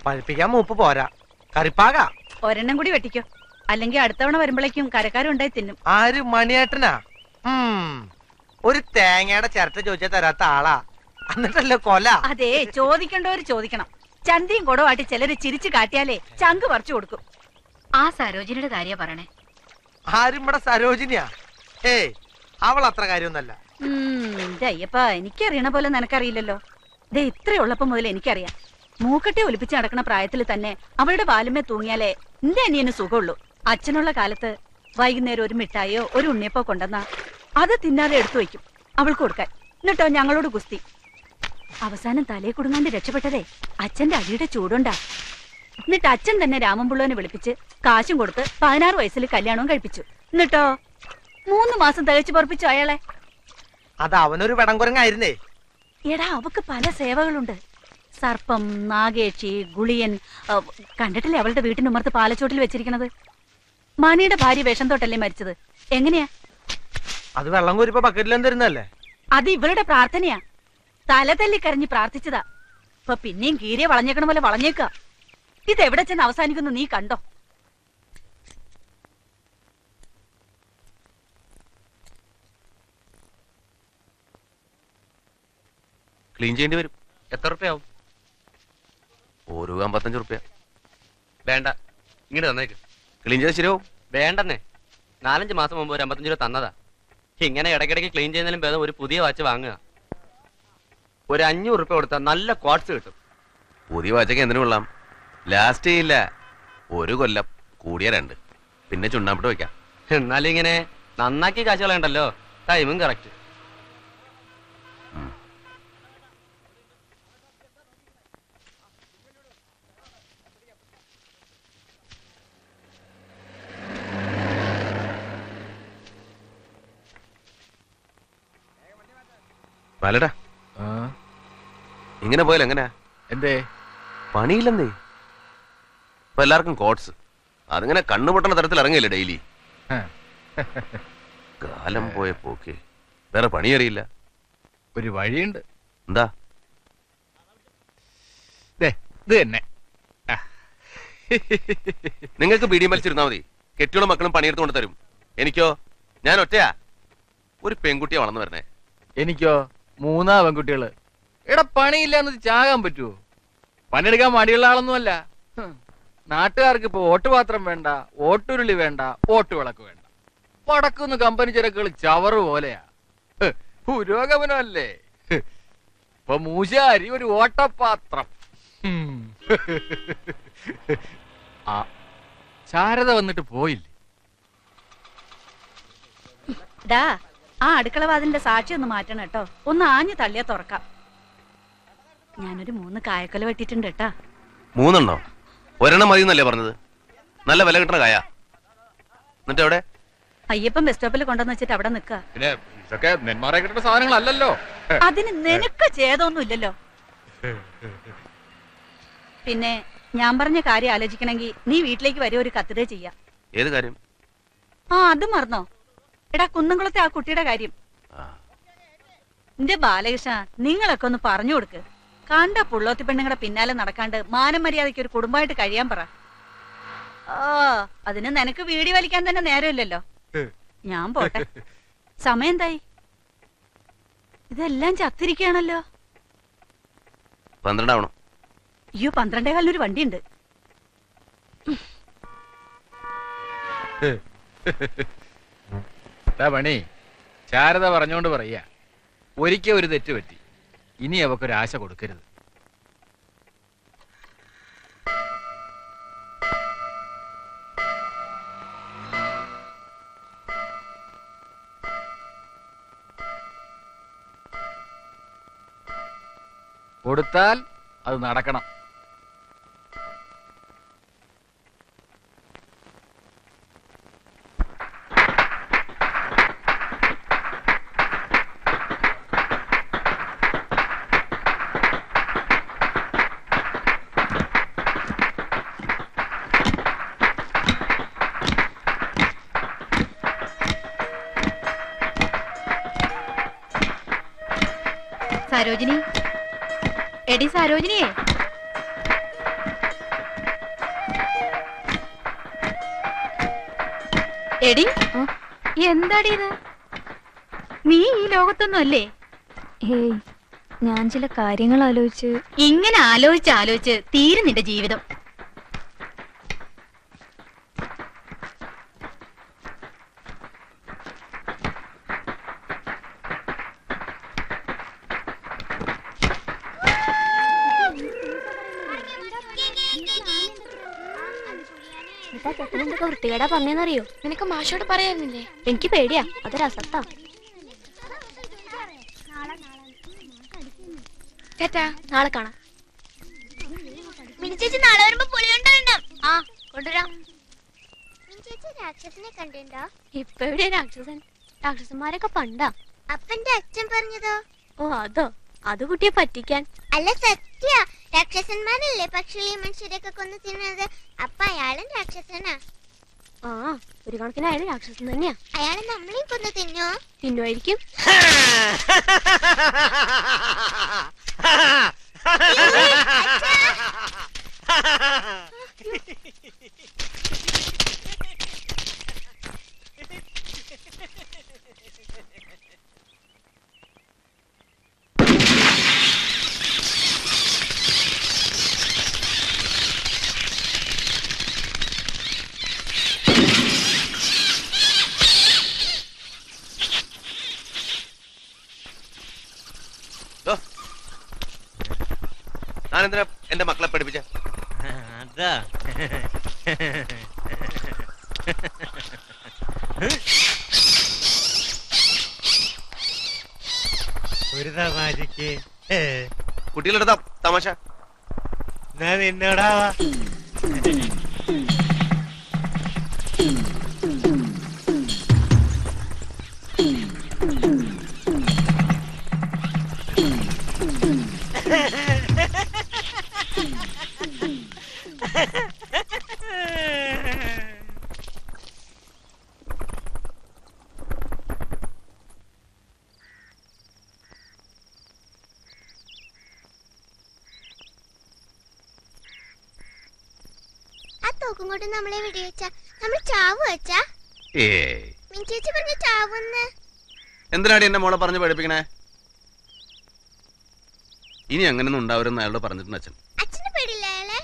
പഴുപ്പിക്കാൻ മൂപ്പ് പോരാ, കറിപ്പാക. ഒരെണ്ണം കൂടി വെട്ടിക്കോ, അല്ലെങ്കിൽ അടുത്തവണ വരുമ്പോഴേക്കും കരക്കാരും ഉണ്ടായി തിന്നും. ആര്? മണിയേട്ടനാ? ഒരു തേങ്ങയുടെ ചിരട്ട ചോദിച്ചാൽ തരാത്ത ആളാ, എന്നിട്ടല്ലേ കൊല. അതെ, ചോദിക്കണ്ടവര് ചോദിക്കണം. ചന്തിയും കുടവാട്ടി ചിലര് ചിരിച്ചു കാട്ടിയാലേ ചങ്ക് പറിച്ചു കൊടുക്കും. ആ സരോജിനിയുടെ കാര്യ പറയണേ. ആരും ഇവിടെ സരോജിനിയാ? ഏയ്, അവൾ അത്ര കാര്യമൊന്നല്ല. എന്റെ അയ്യപ്പ, എനിക്കറിയണ പോലെ നിനക്കറിയില്ലല്ലോ. ദേ, ഇത്രയുള്ളപ്പോ മുതൽ എനിക്കറിയാം. മൂക്കട്ടെ ഒലിപ്പിച്ച് നടക്കുന്ന പ്രായത്തിൽ തന്നെ അവളുടെ വാലുമേ തൂങ്ങിയാലേ എന്റെ അനിയന് സുഖമുള്ളൂ. അച്ഛനുള്ള കാലത്ത് വൈകുന്നേരം ഒരു മിഠായിയോ ഒരു ഉണ്ണിയപ്പോ കൊണ്ടുവന്നാ അത് തിന്നാതെ എടുത്തു വയ്ക്കും അവൾക്ക് കൊടുക്കാൻ. എന്നിട്ടോ ഞങ്ങളോട് കുസ്തി. അവസാനം തലയെ കുടുങ്ങാണ്ട് രക്ഷപ്പെട്ടതേ അച്ഛന്റെ അടിയുടെ ചൂടുണ്ടാ. എന്നിട്ട് അച്ഛൻ തന്നെ രാമൻപിള്ളോനെ വിളിപ്പിച്ച് കാശും കൊടുത്ത് 16 വയസ്സിൽ കല്യാണവും കഴിപ്പിച്ചു. എന്നിട്ടോ 3 മാസം തികച്ചു പൊറപ്പിച്ചു അയാളെ. അത് അവനൊരു വെടംകുരങ്ങായിരുന്നേ. എടാ, അവക്ക് പല സേവകളുണ്ട്. സർപ്പം, നാഗേക്ഷി, ഗുളിയൻ. കണ്ടിട്ടില്ലേ അവളുടെ വീട്ടിനുമർത്ത് പാലച്ചോട്ടിൽ വെച്ചിരിക്കണത്? മണിയുടെ ഭാര്യ വേഷം തൊട്ടല്ലേ മരിച്ചത്? എങ്ങനെയാ? അത് വെള്ളം കോരിപ്പോ ബക്കറ്റിലും തരുന്നല്ലേ? അത് ഇവളുടെ പ്രാർത്ഥനയാ. തല തല്ലി കരഞ്ഞ് പ്രാർത്ഥിച്ചതാ. ഇപ്പൊ പിന്നെയും കീരിയെ വളഞ്ഞേക്കണ പോലെ വളഞ്ഞേക്ക. ഇതെവിടെ ചെന്ന് അവസാനിക്കുന്നു നീ കണ്ടോ? ക്ലീൻ ചെയ്യേണ്ടി വരും. എത്ര റുപ്യാവും? ഓരോ 55 റുപ്യ. വേണ്ട, ഇങ്ങോട്ട് തന്നേക്ക്. ക്ലീൻ ചെയ്ത് ശരിയാവും. വേണ്ടെന്നേ, 4-5 മാസം മുമ്പ് ഒരു 55 രൂപ തന്നതാ. ഇങ്ങനെ ഇടയ്ക്കിടയ്ക്ക് ക്ലീൻ ചെയ്യുന്നതിലും ഭേദം ഒരു പുതിയ വാച്ച് വാങ്ങുക. ഒരു 500 റുപ്യ കൊടുത്താൽ നല്ല ക്വാർട്സ് കിട്ടും. പുതിയ വാച്ചൊക്കെ എന്തിനു കൊള്ളാം? ലാസ്റ്റ് ചെയ്യില്ല. 1 കൊല്ലം, കൂടിയ 2, പിന്നെ ചുണ്ണാമ്പിട്ട് വെക്കാം. എന്നാലും ഇങ്ങനെ നന്നാക്കി കാശ് കളയണ്ടല്ലോ. ടൈമും കറക്റ്റ്. പാലടാ, ഇങ്ങനെ പോയാൽ എങ്ങനെയാ? എന്തേ? പണിയില്ലെന്നേ. ഇപ്പൊ എല്ലാവർക്കും കോട്സ്. അതിങ്ങനെ കണ്ണുപൊട്ടണ തരത്തിൽ ഇറങ്ങിയില്ലേ ഡെയിലി. കാലം പോയ പോക്ക്. വേറെ പണിയറിയില്ല. ഒരു വഴിയുണ്ട്. എന്താ? ഇത് തന്നെ. നിങ്ങൾക്ക് ബീഡി വലിച്ചിരുന്നാ മതി. കെട്ടിയുള്ള മക്കളും പണിയെടുത്ത് കൊണ്ട് തരും. എനിക്കോ? ഞാൻ ഒറ്റയാ. ഒരു പെൺകുട്ടിയെ വളർന്നു വരണേ. എനിക്കോ 3 പെൺകുട്ടികള്. എടാ, പണിയില്ലാന്ന് ചാകാൻ പറ്റുമോ? പണിയെടുക്കാൻ മടിയുള്ള ആളൊന്നുമല്ല. നാട്ടുകാർക്ക് ഇപ്പൊ ഓട്ടുപാത്രം വേണ്ട, ഓട്ടുരുളി വേണ്ട, ഓട്ടുവിളക്ക് വേണ്ട. വടക്കുന്ന് കമ്പനി ചരക്കുകൾ ചവറ് പോലെയാ. പുരോഗമനമല്ലേ? ഇപ്പൊ മൂശാരി ഒരു ഓട്ടപാത്രം. ആ ശാരദ വന്നിട്ട് പോയില്ലേ? ഡാ, ആ അടുക്കള വാതിലിന്റെ സാക്ഷി ഒന്ന് മാറ്റണം കേട്ടോ. ഒന്ന് ആഞ്ഞു തള്ളിയാ തുറക്കാം. ഞാനൊരു 3 കായക്കൊല വെട്ടിട്ടുണ്ട് കേട്ടാ. 3 എണ്ണോ? ഒരെണ്ണം മതി എന്നല്ലേ പറഞ്ഞത്? നല്ല വില കിട്ടണ കായ. എന്നിട്ട് എവിടെ? അയ്യപ്പൻ ബസ് സ്റ്റോപ്പിൽ കൊണ്ടുവന്ന് വെച്ചിട്ട് അവിടെ നിൽക്കുക. പിന്നെ ഇതൊക്കെ നെന്മാറ കിട്ടുന്ന സാധനങ്ങളല്ലല്ലോ. അതിന് നിനക്ക് ചെയ്തൊന്നും ഇല്ലല്ലോ. പിന്നെ ഞാൻ പറഞ്ഞ കാര്യം ആലോചിക്കണമെങ്കിൽ നീ വീട്ടിലേക്ക് വരെ ഒരു കത്തിട ചെയ്യാം. ഏത് കാര്യം? ആ, അത് മറന്നോ? എടാ, കുന്നംകുളത്തെ ആ കുട്ടിയുടെ കാര്യം. എന്റെ ബാലകൃഷ്ണ, നിങ്ങളൊക്കെ ഒന്ന് പറഞ്ഞു കൊടുക്ക്. കണ്ട പുള്ളോത്തി പെണ്ണുങ്ങളുടെ പിന്നാലെ നടക്കാണ്ട് മാനം മര്യാദയ്ക്ക് ഒരു കുടുംബമായിട്ട് കഴിയാൻ പറ. അതിന് നിനക്ക് വീടി വലിക്കാൻ തന്നെ നേരമില്ലല്ലോ. ഞാൻ പോട്ടെ. സമയം എന്തായി? ഇതെല്ലാം ചത്തിരിക്കുകയാണല്ലോ. 12 ആവണം. അയ്യോ, 12:15 വണ്ടിയുണ്ട്. പണി ശാരദ പറഞ്ഞോണ്ട് പറയാ, ഒരിക്കൽ ഒരു തെറ്റ് പറ്റി, ഇനി അവക്കൊരാശ കൊടുക്കരുത്. കൊടുത്താൽ അത് നടക്കണം. സരോജിനി, എടി സരോജിനിയേ, എടി, എന്താടി ഇത്? നീ ഈ ലോകത്തൊന്നും അല്ലേ? ഹേയ്, ഞാൻ ചില കാര്യങ്ങൾ ആലോചിച്ച്. ഇങ്ങനെ ആലോചിച്ച് തീരും നിന്റെ ജീവിതം. എന്തൊക്കെ വൃത്തികേടാ പറഞ്ഞെന്നറിയോ? നിനക്ക് മാഷോട് പറയായിരുന്നില്ലേ? എനിക്ക് പേടിയാ, അതൊരസത്താ. നാളെ കാണാം. ചേച്ചി നാളെ വരുമ്പോ പുളിയുണ്ടാവും. ആ, കൊണ്ടുവരാം. ചേച്ചി രാക്ഷസനെ കണ്ടിട്ടുണ്ടോ? ഇപ്പൊ എവിടെയാ രാക്ഷസൻ? രാക്ഷസന്മാരൊക്കെ പണ്ടാ. അപ്പന്റെ അച്ഛൻ പറഞ്ഞതോ? ഓ, അതോ? അത് കുട്ടിയെ പറ്റിക്കാൻ. അല്ല, സത്യ. രാക്ഷസന്മാരല്ലേ പക്ഷികളെ മനുഷ്യരെയൊക്കെ കൊന്നു തിന്നത്. അപ്പൊ അയാളും രാക്ഷസനാ. ആ, ഒരു കണക്കിന് അയാൾ രാക്ഷസൻ തന്നെയാ. അയാള് നമ്മളെയും കൊന്നു തിന്നോ? തിന്നുമായിരിക്കും. ഞാനെന്തിനാ എന്റെ മക്കളെ പഠിപ്പിച്ച? അതാ ഒരു തമാശക്ക് കുട്ടികളുടെ തമാശ നിന്നോടാ. ആ തോക്കും കൊണ്ട് നമ്മളെ വെടിവെച്ചാ നമ്മൾ ചാവ് വെച്ചാ? മിൻചേച്ചി പറഞ്ഞ ചാവുന്ന്. എന്തിനാടി എന്നെ മോളെ പറഞ്ഞ് പഠിപ്പിക്കണേ? ഇനി അങ്ങനെയൊന്നും ഉണ്ടാവരുന്ന് അയാളോട് പറഞ്ഞിട്ടുണ്ട് അച്ഛൻ. അച്ഛന് പേടില്ല അയാളെ?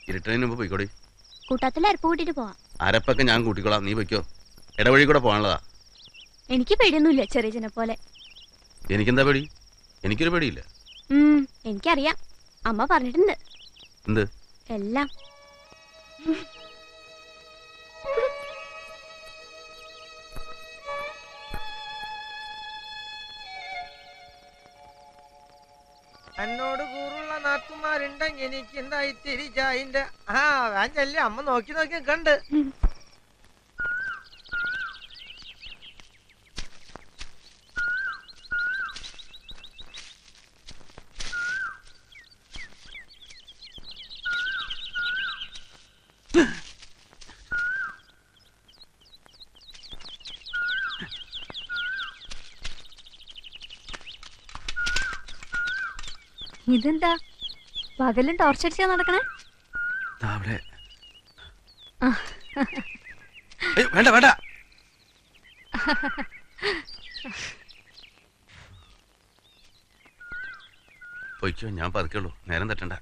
ഇരുട്ടതിന് മുമ്പ് പോയിക്കോടി. കൂട്ടത്തിൽ അരപ്പ് കൂട്ടിട്ട് പോവാം. അരപ്പൊക്കെ ഞാൻ കൂട്ടിക്കോളാം, നീ പൊയ്ക്കോ. ഇടവഴി കൂടെ പോകാനുള്ളതാ. എനിക്ക് പേടിയൊന്നുമില്ല ചെറിയതിനെ പോലെ. എനിക്കെന്താ പേടി? എനിക്കൊരു പേടിയില്ല. എനിക്കറിയാം, അമ്മ പറഞ്ഞിട്ടുണ്ട്. എന്ത്? എല്ലാം. എന്നോട് കൂറുള്ള നാത്തുമാരുണ്ടെങ്കിൽ എനിക്ക് എന്തായി തിരിച്ചായിന്റെ വാഞ്ചല്ലേ അമ്മ നോക്കി നോക്കി കണ്ട്. ഇതെന്താ പകലും ടോർച്ചടിച്ചാ നടക്കണേ? വേണ്ട വേണ്ട, പൊയ്ക്കോ, ഞാൻ പതുക്കുള്ളൂ, നേരം തെറ്റണ്ട.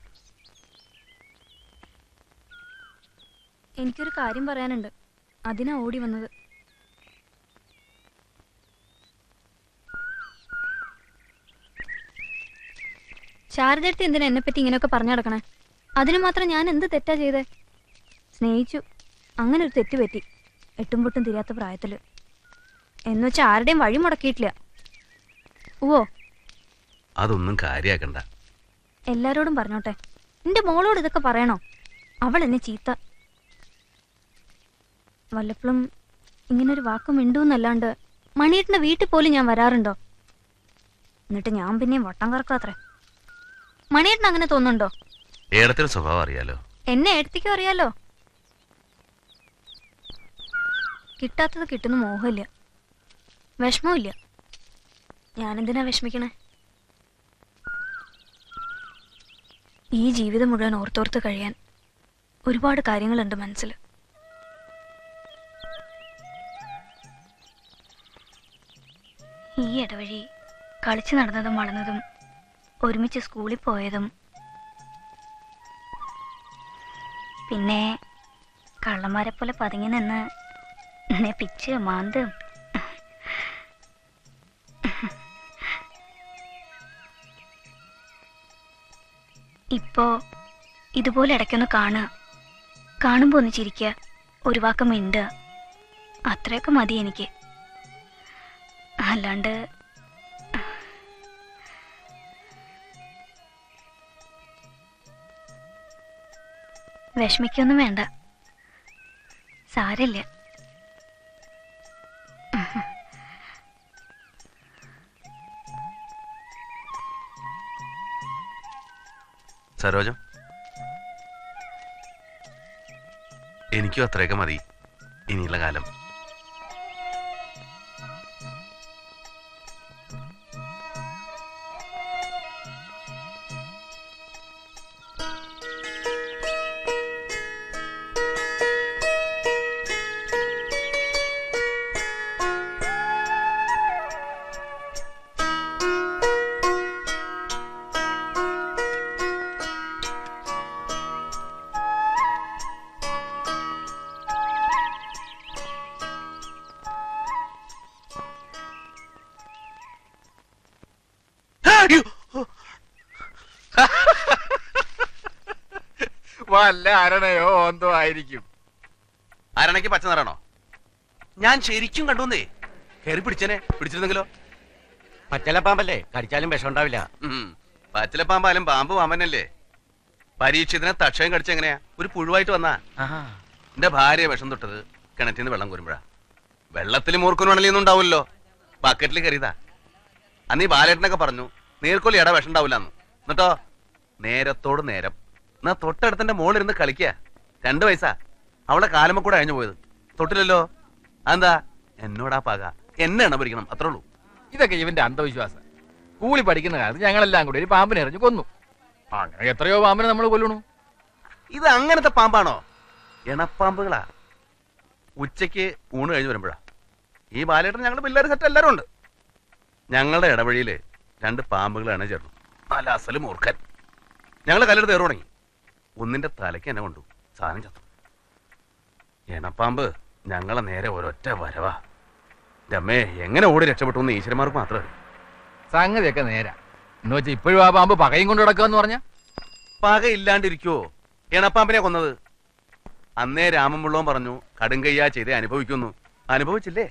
എനിക്കൊരു കാര്യം പറയാനുണ്ട്, അതിനാ ഓടി വന്നത്. ശാരദടുത്ത് എന്തിനാ എന്നെ പറ്റി ഇങ്ങനെയൊക്കെ പറഞ്ഞു നടക്കണേ? അതിന് മാത്രം ഞാൻ എന്ത് തെറ്റാ ചെയ്തേ? സ്നേഹിച്ചു, അങ്ങനെ ഒരു തെറ്റ് പറ്റി, എട്ടും പൊട്ടും തിരിയാത്ത പ്രായത്തില്. എന്നുവെച്ചാൽ ആരുടെയും വഴി മുടക്കിയിട്ടില്ല. ഓ, അതൊന്നും കാര്യാക്കണ്ട. എല്ലാരോടും പറഞ്ഞോട്ടെ, എന്റെ മോളോട് ഇതൊക്കെ പറയണോ? അവൾ എന്നെ ചീത്ത. വല്ലപ്പോഴും ഇങ്ങനൊരു വാക്കും മിണ്ടൂന്നല്ലാണ്ട് മണിയേട്ടന്റെ വീട്ടിൽ പോലും ഞാൻ വരാറുണ്ടോ? എന്നിട്ട് ഞാൻ പിന്നെയും വട്ടം കറക്കാത്രേ. മണിയേട്ടൻ അങ്ങനെ തോന്നുന്നുണ്ടോ? ഏടത്തിന്റെ സ്വഭാവം അറിയാലോ. എന്നെ ഏടത്തിക്കും അറിയാലോ. കിട്ടാത്തത് കിട്ടുന്ന മോഹമില്ല, വിഷമമില്ല. ഞാനെന്തിനാ വിഷമിക്കണേ? ഈ ജീവിതം മുഴുവൻ ഓർത്തോർത്ത് കഴിയാൻ ഒരുപാട് കാര്യങ്ങളുണ്ട് മനസ്സിൽ. ഈ ഇടവഴി കളിച്ചു നടന്നതും വളർന്നതും ഒരുമിച്ച് സ്കൂളിൽ പോയതും പിന്നെ കള്ളന്മാരെ പോലെ പതുങ്ങി നിന്ന് എന്നെ പിച്ച് മാന്തും ഇപ്പോ ഇതുപോലെ ഇടയ്ക്കൊന്ന് കാണുക, കാണുമ്പോ ഒന്ന് ചിരിക്കുക, ഒരു വാക്ക് മിണ്ടുക, അത്രയൊക്കെ മതി എനിക്ക്. അല്ലാണ്ട് വിഷമിക്കൊന്നും വേണ്ട, സാരമില്ല. സരോജം, എനിക്കും അത്രയൊക്കെ മതി ഇനിയുള്ള കാലം. വല്ല അരണയോ എന്തോ ആയിരിക്കും. അരണയ്ക്ക് പച്ച നിറാണോ? ഞാൻ ശരിക്കും കണ്ടുവന്നേ. കയറി പിടിച്ചേനെ, പിടിച്ചിരുന്നെങ്കിലോ? പച്ചലപ്പാമ്പല്ലേ, കടിച്ചാലും വിഷം ഉണ്ടാവില്ല. പച്ചിലപ്പാമ്പായാലും പാമ്പ് പാമ്പനല്ലേ. പരീക്ഷത്തിന് തക്ഷയം കടിച്ചെങ്ങനെയാ? ഒരു പുഴുവായിട്ട് വന്നാ. എന്റെ ഭാര്യ വിഷം തൊട്ടത് കിണറ്റിന്ന് വെള്ളം കോരുമ്പോഴാ. വെള്ളത്തിൽ മൂർക്കുനാണല്ലിയൊന്നും ഉണ്ടാവില്ലോ, ബക്കറ്റിൽ കയറിയതാ. അന്ന് ഈ ബാലേട്ടനൊക്കെ പറഞ്ഞു നീർക്കൊല്ലി ഇട വിഷം ഉണ്ടാവില്ലാന്ന്. എന്നിട്ടോ നേരത്തോട് നേരം എന്നാ തൊട്ടടുത്തിന്റെ മോളിരുന്ന് കളിക്കുക. 2 വയസ്സാ. അവളെ കാലമ്മ കൂടെ അഴിഞ്ഞു പോയത്. തൊട്ടില്ലല്ലോ. അതെന്താ? എന്നോടാ പാക, എന്നെ എണ്ണ പിടിക്കണം, അത്രേ ഉള്ളൂ. ഇതൊക്കെ ഇവന്റെ അന്ധവിശ്വാസം. സ്കൂളിൽ പഠിക്കുന്ന കാലത്ത് ഞങ്ങളെല്ലാം കൂടി ഒരു പാമ്പിനെ എറിഞ്ഞു കൊന്നു. അങ്ങനെ എത്രയോ പാമ്പിനെ നമ്മൾ കൊല്ലണു. ഇത് അങ്ങനത്തെ പാമ്പാണോ? എണപ്പാമ്പുകളാ. ഉച്ചയ്ക്ക് ഊണ് കഴിഞ്ഞ് വരുമ്പോഴാ. ഈ ബാലേട്ടൻ ഞങ്ങളുടെ പിള്ളേർ സെറ്റ് എല്ലാരും ഉണ്ട്. ഞങ്ങളുടെ ഇടവഴിയില് 2 പാമ്പുകളാണ് ചേർന്നു. നല്ല അസല് മൂർഖൻ. ഞങ്ങള് കല്ലെടുത്ത് ഏറ് തുടങ്ങി. ഒന്നിന്റെ തലയ്ക്ക് എന്നെ കൊണ്ടു, സാധനം ചത്തു. എണപ്പാമ്പ് ഞങ്ങളെ നേരെ ഒരൊറ്റ വരവാ. രമേ എങ്ങനെ ഓടി രക്ഷപ്പെട്ടു എന്ന് ഈശ്വരന്മാർക്ക് മാത്രമേ. സംഗതിയൊക്കെ നേരാ എന്ന് വെച്ചാൽ ഇപ്പോഴും ആ പാമ്പ് പകയും കൊണ്ട് കിടക്കാന്ന് പറഞ്ഞ പക ഇല്ലാണ്ടിരിക്കുവോ? എണപ്പാമ്പിനെ കൊന്നത് അന്നേ രാമൻപിള്ളവും പറഞ്ഞു കടുങ്കയ്യാ ചെയ്തേ അനുഭവിക്കുന്നു. അനുഭവിച്ചില്ലേ?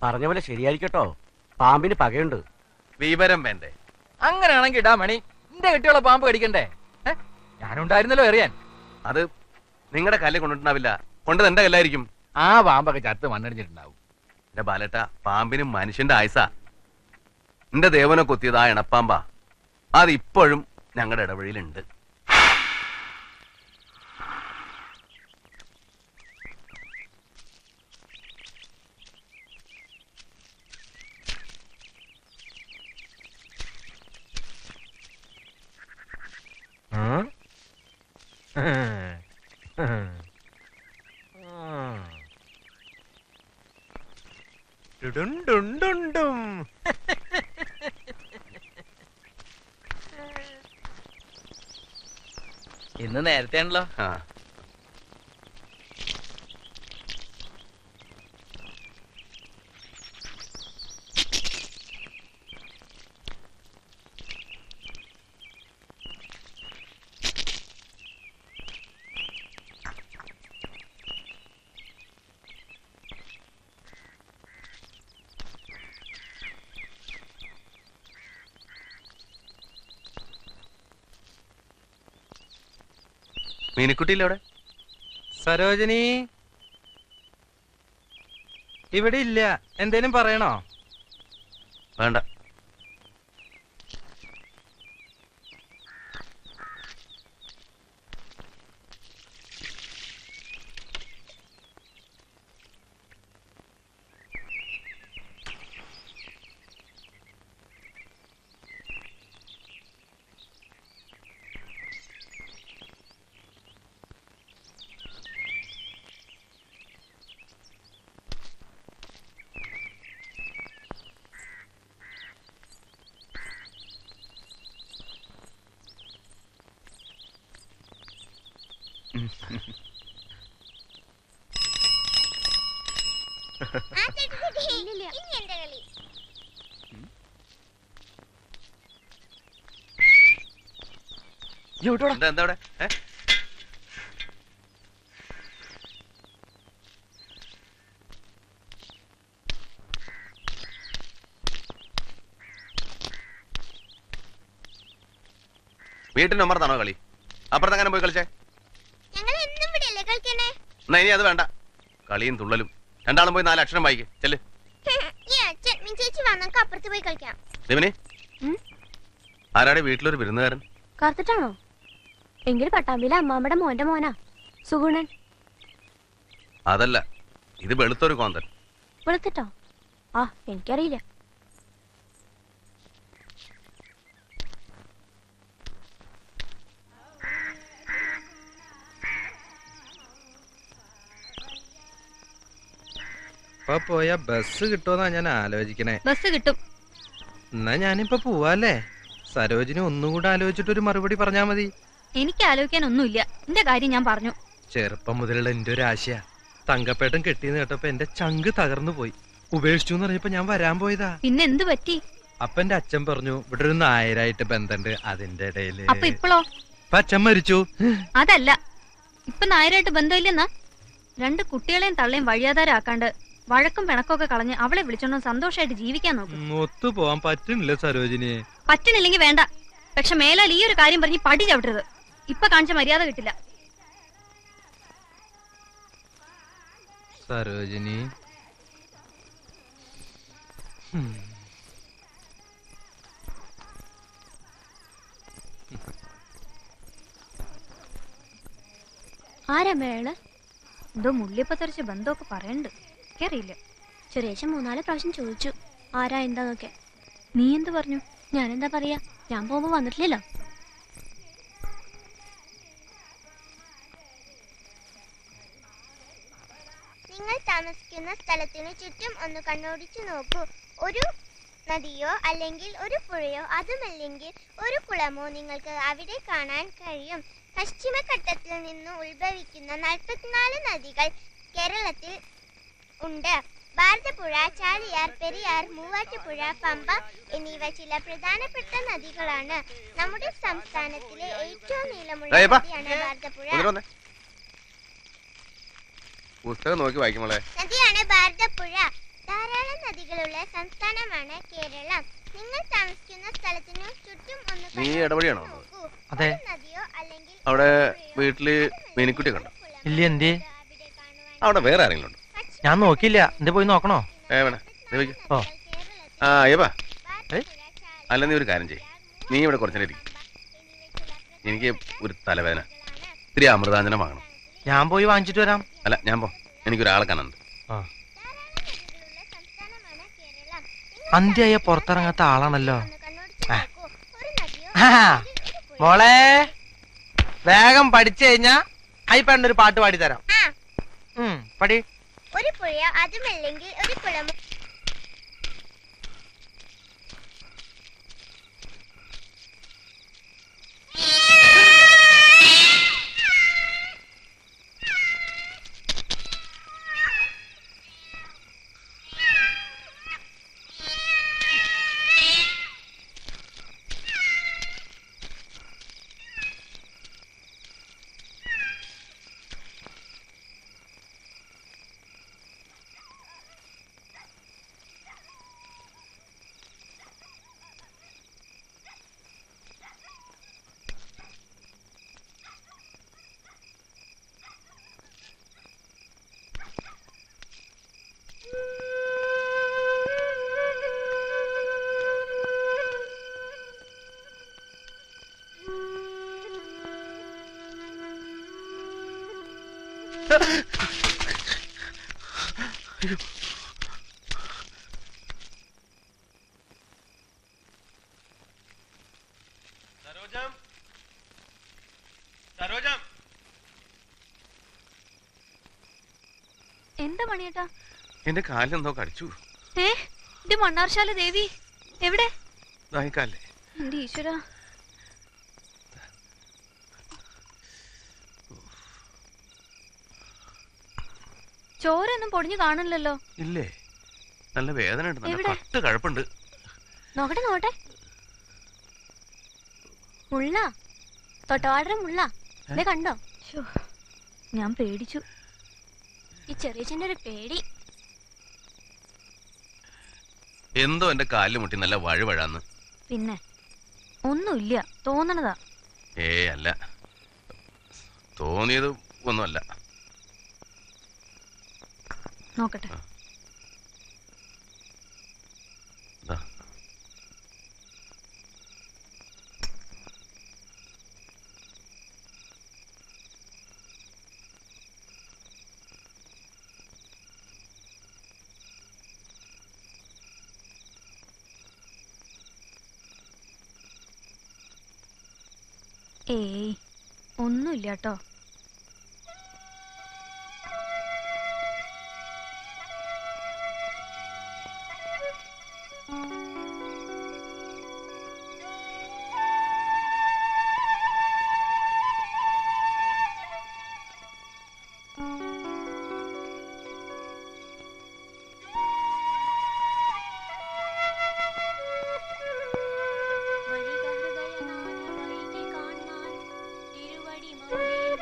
പറഞ്ഞ പോലെ ശരിയായിരിക്കട്ടോ, പാമ്പിന് പകയുണ്ട്. വിവരം വേണ്ടേ? അങ്ങനെയാണെങ്കിൽ ഇടാ മണി, എന്റെ കെട്ടിയുള്ള പാമ്പ് കടിക്കണ്ടേ? ഞാനുണ്ടായിരുന്നല്ലോ എറിയാൻ. അത് നിങ്ങളുടെ കല്ല് കൊണ്ടിട്ടുണ്ടാവില്ല, കൊണ്ടത് എന്റെ കല്ലായിരിക്കും. ആ പാമ്പൊക്കെ ചത്ത് മണ്ണടിഞ്ഞിട്ടുണ്ടാവും. എന്റെ ബാലേട്ട, പാമ്പിനും മനുഷ്യന്റെ ആയുസാ. എന്റെ ദേവനെ കൊത്തിയത് ആ ഇണപ്പാമ്പാ. അത് ഇപ്പോഴും ഞങ്ങളുടെ ഇടവഴിയിലുണ്ട്. ഇന്ന് നേരത്തെ ആണല്ലോ. മീനിക്കുട്ടിയില്ല അവിടെ? സരോജിനി ഇവിടെ ഇല്ല, എന്തേലും പറയണോ? വേണ്ട. എന്താ അവിടെ? വീട്ടിന്റെ അമ്മറത്താണോ കളി? അപ്പുറത്തെങ്ങനെ പോയി കളിച്ചേ? എന്നാ ഇനി അത് വേണ്ട. കളിയും തുള്ളലും. രണ്ടാളും പോയി 4 അക്ഷരം വായിക്കും. ചെല്ല്. ദേവനെ, ആരാടെ വീട്ടിലൊരു വിരുന്നുകാരൻ? കാർത്തിട്ടാണോ? എങ്കിൽ പട്ടാമ്പിയിലെ അമ്മാമ്മയുടെ മോന്റെ മോനാ, സുഗുണൻ. അതല്ല, ഇത് വെളുത്തൊരു കോന്തൻ. വെളുത്തിട്ടോ? ആ, എനിക്കറിയില്ല. ഇപ്പൊ പോയ ബസ് കിട്ടുമെന്നാ ഞാൻ ആലോചിക്കണേ. ബസ് കിട്ടും. എന്നാ ഞാനിപ്പോ പോവാല്ലേ? സരോജിനി ഒന്നുകൂടെ ആലോചിച്ചിട്ടൊരു മറുപടി പറഞ്ഞാ മതി. എനിക്ക് ആലോചിക്കാൻ ഒന്നുമില്ല, എന്റെ കാര്യം ഞാൻ പറഞ്ഞു. ചെറുപ്പം മുതലുള്ള എന്റെ ഒരു ആശയാ. തങ്കപ്പേട്ടൻ കെട്ടിയെന്ന് കേട്ടപ്പോ എന്റെ ചങ്ക് തകർന്നു പോയി. ഉപേക്ഷിച്ചു എന്ന് പറഞ്ഞപ്പോ ഞാൻ വരാൻ പോയതാ. പിന്നെ എന്ത് പറ്റി? അപ്പൊ എന്റെ അച്ഛൻ പറഞ്ഞു ഇവിടെ ഒരു നായരായിട്ട് ബന്ധമുണ്ട്. അതിന്റെ ഇടയില് അപ്പൊ ഇപ്പോഴോ? അപ്പൊ അച്ഛൻ മരിച്ചു. അതല്ല, ഇപ്പൊ നായരായിട്ട് ബന്ധമില്ലെന്നാ. 2 കുട്ടികളെയും തള്ളയും വഴിയാധാരാക്കാണ്ട് വഴക്കും പിണക്കൊക്കെ കളഞ്ഞ് അവളെ വിളിച്ചോണ്ട് സന്തോഷമായിട്ട് ജീവിക്കാൻ നോക്കും. ഒത്തു പോവാൻ പറ്റുന്നില്ല സരോജിനി. പറ്റണില്ലെങ്കിൽ വേണ്ട, പക്ഷെ മേലാൽ ഈ ഒരു കാര്യം പറഞ്ഞ് പടി ചവിട്ടരുത്. ഇപ്പൊ കാണിച്ച മര്യാദ കിട്ടില്ല. സരോജിനി, ആരാ മേള്? എന്തോ മുള്ളിപ്പത്തരിച്ച ബന്ധമൊക്കെ പറയണ്ട്, എനിക്കറിയില്ല. ചെറിയേശൻ 3-4 പ്രാവശ്യം ചോദിച്ചു ആരാ എന്താന്നൊക്കെ. നീ എന്ത് പറഞ്ഞു? ഞാനെന്താ പറയാ, ഞാൻ പോകുമ്പോ വന്നിട്ടില്ലല്ലോ. നിങ്ങൾ താമസിക്കുന്ന സ്ഥലത്തിനു ചുറ്റും ഒന്ന് കണ്ണോടിച്ചു നോക്കൂ. ഒരു നദിയോ അല്ലെങ്കിൽ ഒരു പുഴയോ അതുമല്ലെങ്കിൽ ഒരു കുളമോ നിങ്ങൾക്ക് അവിടെ കാണാൻ കഴിയും. പശ്ചിമഘട്ടത്തിൽ നിന്ന് ഉത്ഭവിക്കുന്ന 44 നദികൾ കേരളത്തിൽ ഉണ്ട്. ഭാരതപ്പുഴ, ചാലിയാർ, പെരിയാർ, മൂവാറ്റുപുഴ, പമ്പ എന്നിവ ചില പ്രധാനപ്പെട്ട നദികളാണ്. നമ്മുടെ സംസ്ഥാനത്തിലെ ഏറ്റവും നീളമുള്ള നദിയാണ് ഭാരതപ്പുഴ. പുസ്തകം നോക്കി വായിക്കുമോളെ. നദിയാണ് ഭാരതപ്പുഴ. ധാരാളം നദികളുള്ള സംസ്ഥാനമാണ് കേരളം. നിങ്ങൾ താമസിക്കുന്ന സ്ഥലത്തിനു ചുറ്റും ഒന്ന് നീ ഇടവഴിയാണോ? അതെ. നദിയോ അല്ലെങ്കിൽ അവിടെ വീട്ടില് മീനിക്കുട്ടി കണ്ടോ? ഇല്ല, എന്തേ? അവിടെ വേറെ ആരെങ്കിലും ഉണ്ടോ? ഞാൻ നോക്കിയില്ല. എന്തേ പോയി നോക്കണോ? വേണ ഓ ആ അയ്യപ്പാ, അല്ല നീ ഒരു കാര്യം ചെയ്യ്, നീ ഇവിടെ കുറച്ചേരം ഇരിക്കും. എനിക്ക് ഒരു തലവേദന, ഇത്തിരി അമൃതാഞ്ജനം വാങ്ങണം. ഞാൻ പോയി വാങ്ങിച്ചിട്ട് വരാം. അല്ല ഞാൻ പോ, എനിക്കൊരാളെ കാണാനുണ്ട്. അന്ത്യായ പുറത്തിറങ്ങാത്ത ആളാണല്ലോ. മോളെ വേഗം പഠിച്ചു കഴിഞ്ഞാ അയ്യപ്പേട്ടനൊരു പാട്ട് പാടി തരാം. പടി. ഒരു പുഴ, അതുമല്ലെങ്കിൽ ഒരു കുളമോ. എന്താ മണിയേട്ടാ? എന്റെ കാലിലെന്തോ കടിച്ചു. ഇത് മണ്ണാർശാല ദേവി എവിടെ? കാലേ എന്റെ ഈശ്വര, ചോരൊന്നും പൊടിഞ്ഞു കാണില്ലല്ലോ. ഇല്ലേ, നല്ല വേദന ഉണ്ട്, നല്ല കട്ട് കഴപ്പുണ്ട്. നോക്കട്ടെ നോക്കട്ടെ. മുള്ള, തൊട്ടവാടര മുള്ള. ഇതേ കണ്ടോ? ഞാൻ പേടിച്ചു. ഈ ചെറിയച്ഛൻ്റെ ഒരു പേടി. എന്തോ എന്റെ കാലിൽ മുട്ടി നല്ല വഴുവഴാന്ന്. പിന്നെ ഒന്നുമില്ല, തോന്നണതാ. അല്ല, തോന്നിയത് ഒന്നുമല്ല. നോക്കട്ടെ. ഒന്നുമില്ല കേട്ടോ. വരിക ഹൃദയനാഥ വൈകി കാണാൻ തിരുവടി മൗലിയിൽ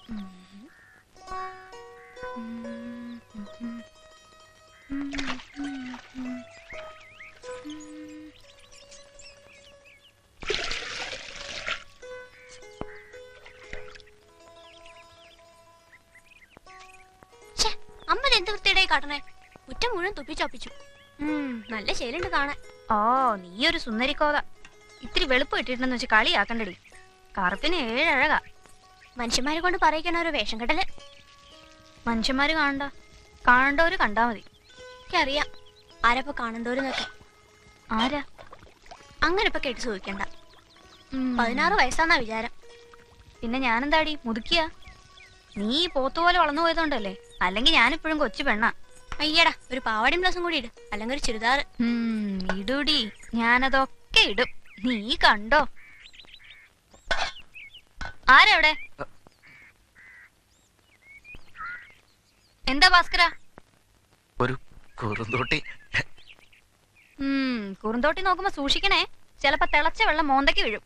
അമ്മ എന്ത് വൃത്തിയുടെയായി കാട്ടണേ? കുറ്റം മുഴുവൻ തുപ്പിച്ചൊപ്പിച്ചു. നല്ല ശൈലുണ്ട് കാണാൻ. ഓ, നീ ഒരു സുന്ദരിക്കോത. ഇത്തിരി വെളുപ്പ് ഇട്ടിട്ടുണ്ടെന്ന് വെച്ച് കളിയാക്കണ്ടടി. കറുപ്പിന് 7 അഴകാ. മനുഷ്യന്മാരെ കൊണ്ട് പറയിക്കണ ഒരു വേഷം കെട്ടല്. മനുഷ്യന്മാര് കാണണ്ടവര് കണ്ടാ മതി. എനിക്കറിയാം ആരപ്പോ കാണണ്ടോരെന്നൊക്കെ. ആരാ? അങ്ങനെ ഇപ്പൊ കേട്ട് സൂഹിക്കണ്ട. 16 വയസ്സാന്നാ വിചാരം. പിന്നെ ഞാനെന്താടി മുതുക്കിയ? നീ പോത്തുപോലെ വളർന്നു പോയതുകൊണ്ടല്ലേ, അല്ലെങ്കിൽ ഞാനിപ്പോഴും കൊച്ചു പെണ്ണാ. അയ്യടാ, ഒരു പാവാടിയും ബ്ലൗസും കൂടി ഇട്, അല്ലെങ്കിൽ ഒരു ചുരിദാർ. ഇടുടി, ഞാനതൊക്കെ ഇടും. നീ കണ്ടോ? ആരവിടെ? എന്താ ഭാസ്കര? ഒരു കുറുന്തോട്ടി. കുറുന്തോട്ടി നോക്കുമ്പോ സൂക്ഷിക്കണേ, ചിലപ്പോ തിളച്ച വെള്ളം മോന്തയ്ക്ക് വീഴും.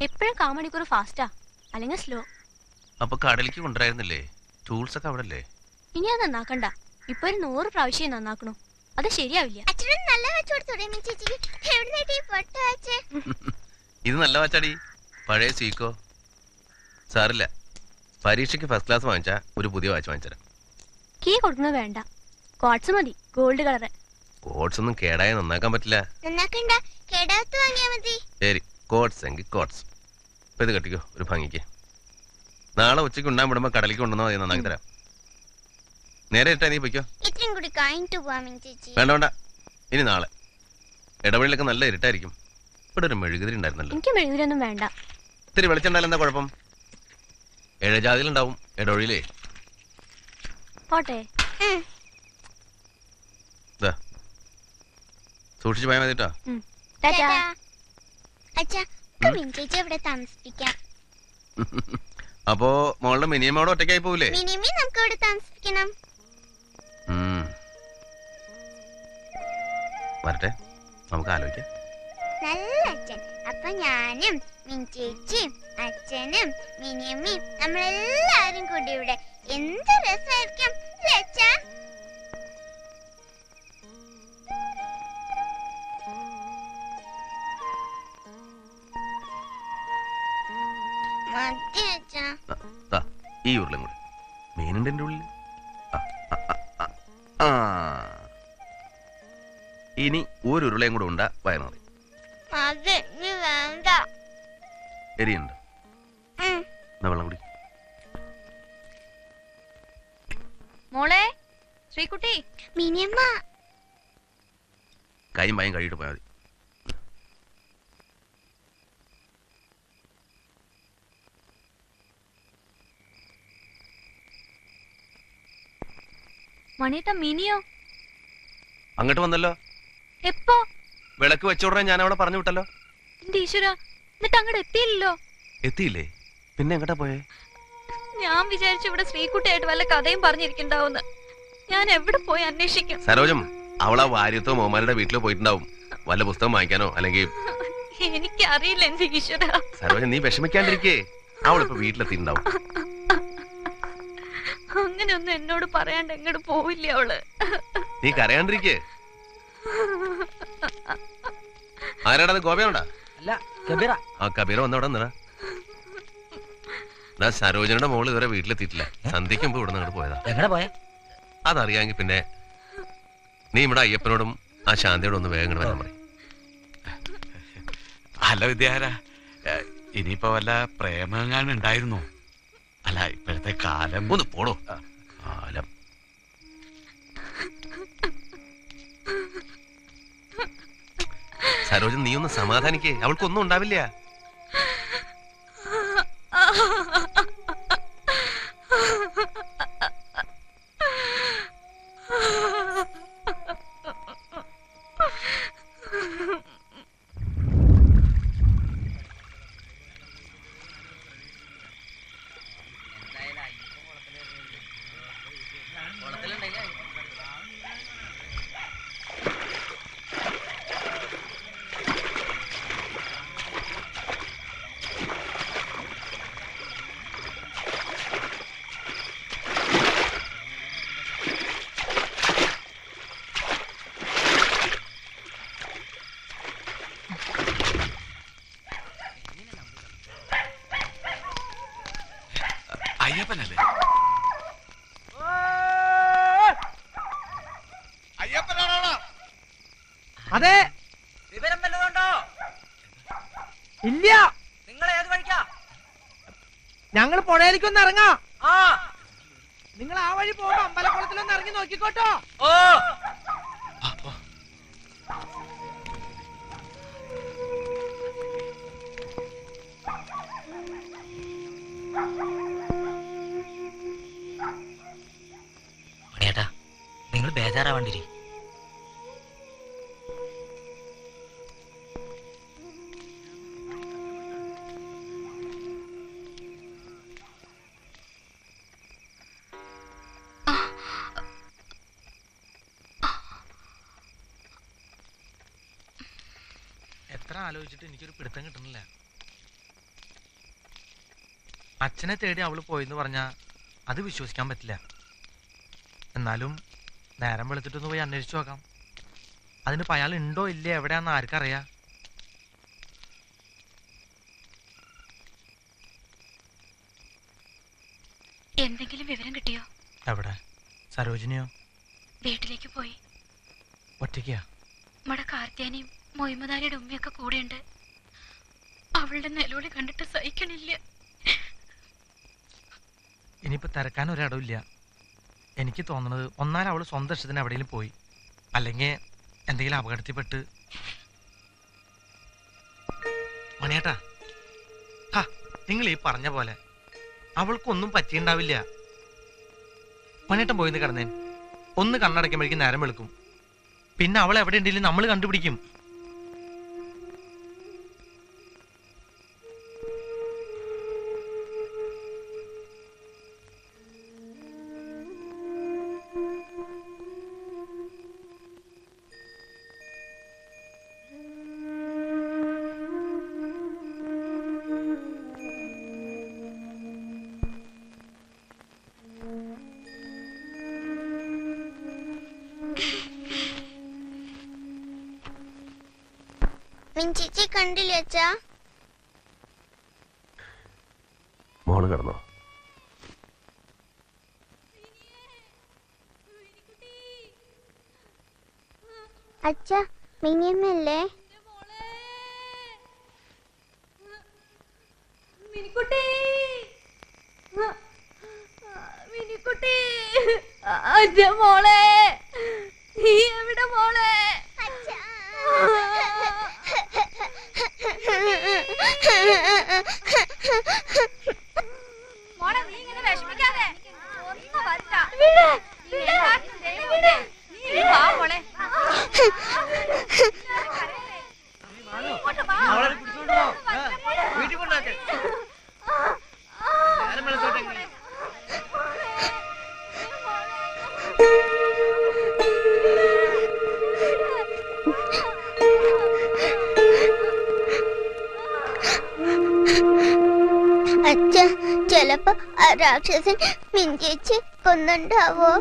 എപ്പോഴും കാമണിക്കൂർ ഫാസ്റ്റാ, അല്ലെങ്കിൽ സ്ലോ. അപ്പൊ കടലിക്ക് കൊണ്ടുവരായിരുന്നില്ലേ? ടൂൾസ് ഒക്കെ അവിടെ അല്ലേ? ഇനി അത് നന്നാക്കണ്ട. ഇപ്പൊ ഒരു 100 പ്രാവശ്യം നന്നാക്കണു. അത് ശരിയാവില്ല. ഇത് നല്ല വാച്ചാടി, പഴയ സീക്കോ. സാറില്ല, പരീക്ഷയ്ക്ക് ഫസ്റ്റ് ക്ലാസ് വാങ്ങിച്ചാ ഒരു പുതിയ വാച്ച് വാങ്ങിച്ചരാം. കീ കൊടുക്കുന്നത് വേണ്ട, കോട്സ് മതി, ഗോൾഡ് കളറ്. കോട്സ് ഒന്നും കേടായ നന്നാക്കാൻ പറ്റില്ല. ശരി, കോട്സ് എങ്കിൽ കോട്സ്. ഇപ്പൊ ഇത് കെട്ടിക്കോ, ഒരു ഭംഗിക്ക്. നാളെ ഉച്ചയ്ക്ക് ഉണ്ടാൻ വിടുമ്പോ കടലിക്ക് കൊണ്ടുവന്നാ മതി, നന്നാക്കി തരാം. നേരെ ഇട്ടാ നീ പൊയ്ക്കോ. വേണ്ട വേണ്ട, ഇനി നാളെ. ഇടവഴിയിലൊക്കെ നല്ല ഇരുട്ടായിരിക്കും. ഇവിടെ ഒരു മെഴുകുതിരി ഉണ്ടായിരുന്നല്ലോ. എനിക്ക് മെഴുകുതിരൊന്നും വേണ്ട. ഇത്തിരി വെളിച്ചുണ്ടായാലും എന്താ കുഴപ്പം? ഇഴജാതിയിലുണ്ടാവും ഇടവഴിയിലേ. പോട്ടെ. സൂക്ഷിച്ചു പോയാൽ മതിട്ടോ. അപ്പോ മോളുടെ മിനിയമ്മോട് ഒറ്റയ്ക്കായി പോവില്ലേ? വരട്ടെ, നമുക്ക് ആലോചിക്കാം. നല്ല അച്ഛൻ. അപ്പൊ ഞാനും മിനിച്ചേച്ചിയും അച്ഛനും മിനിയമ്മയും നമ്മളെല്ലാരും കൂടി ഇവിടെ എന്ത് രസമായിരിക്കും അച്ഛാ. ഈ ഉരുളും കൂടി മീനുണ്ട് എന്റെ ഉള്ളിൽ. ഇനി ഒരു ഉരുളയും കൂടെ ഉണ്ടാ വയനാറി. എരിയുണ്ട്, വെള്ളം കൂടി. മോളെ ശ്രീകുട്ടി, മിനിയമ്മ കൈയും പായും കഴിയിട്ട് പോയാൽ മതി. മണിയേട്ട, മിനിയോ അങ്ങോട്ട് വന്നല്ലോ. എപ്പോ? വിളക്ക് വെച്ചോടനെ ഞാൻ അവിടെ പറഞ്ഞു വിട്ടല്ലോ. എന്റെ ഈശ്വര, എന്നിട്ട് അങ്ങോട്ട് എത്തിയില്ലല്ലോ. എത്തിയില്ലേ? പിന്നെ എങ്ങോട്ടാ പോയേ? ഞാൻ വിചാരിച്ചു ഇവിടെ ശ്രീകുട്ടിയായിട്ട് വല്ല കഥയും പറഞ്ഞിരിക്കണ്ടാവുന്ന്. ഞാൻ എവിടെ പോയി അന്വേഷിക്കും? സരോജം, അവളാ വാര്യത്തോ മോമാരുടെ വീട്ടിലോ പോയിട്ടുണ്ടാവും, വല്ല പുസ്തകം വാങ്ങിക്കാനോ. അല്ലെങ്കിൽ എനിക്ക് അറിയില്ല എന്റെ ഈശ്വര. സരോജം, നീ വിഷമിക്കാണ്ടിരിക്കേ, അവളിപ്പോ വീട്ടിലെത്തിയിട്ടുണ്ടാവും. അങ്ങനെയൊന്നും എന്നോട് പറയാണ്ട് എങ്ങോട്ട് പോവില്ല അവള്. നീ കരയാണ്ടിരിക്കേ. ആരാടത്? ഗോപയാണ്ടാ? ആ കബീറ വന്നവിടെ നിന്നാ. സരോജനയുടെ മോള് ഇതുവരെ വീട്ടിലെത്തിയിട്ടില്ല. സന്ധ്യയ്ക്ക് മുമ്പ് ഇവിടെ നിന്ന് പോയതാ. എങ്ങനെ പോയാ? അതറിയാമെങ്കിൽ പിന്നെ നീ ഇവിടെ അയ്യപ്പനോടും ആ ശാന്തിയോടും ഒന്ന് വേഗം വരാൻ പറയും. അല്ല വിദ്യാര, ഇനിയിപ്പോ വല്ല പ്രേമങ്ങാനും ഉണ്ടായിരുന്നോ? അല്ല, ഇപ്പോഴത്തെ കാലം. ഒന്ന് പോടോ. കാലം സരോജൻ, നീ ഒന്ന് സമാധാനിക്കേ, അവൾക്കൊന്നും ഉണ്ടാവില്ല. അയ്യപ്പനല്ലേ? അതെ. വിവരം വല്ലതുണ്ടോ? ഇല്ല. നിങ്ങൾ ഏത് വഴിക്കാ? ഞങ്ങൾ പുഴയിലേക്കൊന്ന് ഇറങ്ങാം. ആ, നിങ്ങൾ ആ വഴി പോകുമ്പോ അമ്പലക്കുളത്തിലൊന്ന് ഇറങ്ങി നോക്കിക്കോട്ടോ. ഓ. മണിയേട്ടാ, നിങ്ങൾ ബേജാറാവണ്ടിരി. എത്ര ആലോചിച്ചിട്ട് എനിക്കൊരു പിടുത്തം കിട്ടുന്നില്ല. അച്ഛനെ തേടി അവള് പോയെന്ന് പറഞ്ഞാ അത് വിശ്വസിക്കാൻ പറ്റില്ല. എന്നാലും നേരം വെളുത്തിട്ടൊന്ന് പോയി അന്വേഷിച്ചു നോക്കാം. അതിനിപ്പോ അയാൾ ഉണ്ടോ ഇല്ലേ എവിടെയാന്ന് ആർക്കറിയാ? എന്തെങ്കിലും വിവരം കിട്ടിയോ? എവിടെ? സരോജിനിയോ? വീട്ടിലേക്ക് പോയി. ഒറ്റയ്ക്കാ? നമ്മുടെ കാർത്തിയാനിയും മൊയ്മദാരിയുടെ ഉമ്മയൊക്കെ കൂടെയുണ്ട്. അവളുടെ നിലവിളി കണ്ടിട്ട് സഹിക്കണില്ല. ഇനിയിപ്പോ തിരക്കാൻ ഒരിടവില്ല. എനിക്ക് തോന്നുന്നത് ഒന്നാൽ അവള് സ്വന്തം ഇഷ്ടത്തിന് എവിടെയെങ്കിലും പോയി, അല്ലെങ്കിൽ എന്തെങ്കിലും അപകടത്തിൽപ്പെട്ട്. മണിയേട്ടാ, നിങ്ങൾ ഈ പറഞ്ഞ പോലെ അവൾക്കൊന്നും പറ്റിയുണ്ടാവില്ല. മണിയേട്ടൻ പോയിന്ന് കിടന്നേൻ. ഒന്ന് കണ്ണടയ്ക്കുമ്പോഴേക്കും നേരം വെളുക്കും. പിന്നെ അവൾ എവിടെ ഉണ്ടെങ്കിലും നമ്മൾ കണ്ടുപിടിക്കും. മിഞ്ചിച്ചി കണ്ടില്ലേ അച്ഛാ? മോള് കിടന്നോ? അച്ഛാ, മിനിയമ്മല്ലേ? മിനിക്കുട്ടി, മിനിക്കുട്ടി, അച്ഛാ മോളെ, നീ എവിടെ മോളെ? മോളെ, നീ ഇങ്ങനെ വിഷമിക്കാതെ. ഒന്ന് വരണ്ട. നീ വാ മോളെ. അവളെ പിടിച്ചോണ്ട് പോ. വീട്ടിൽ കൊണ്ടാക്കെ. നേരം വെളുത്തോട്ടെ. അച്ഛ, ചിലപ്പോ ആ രാക്ഷസൻ മിഞ്ചേച്ചി കൊന്നുണ്ടാവോ?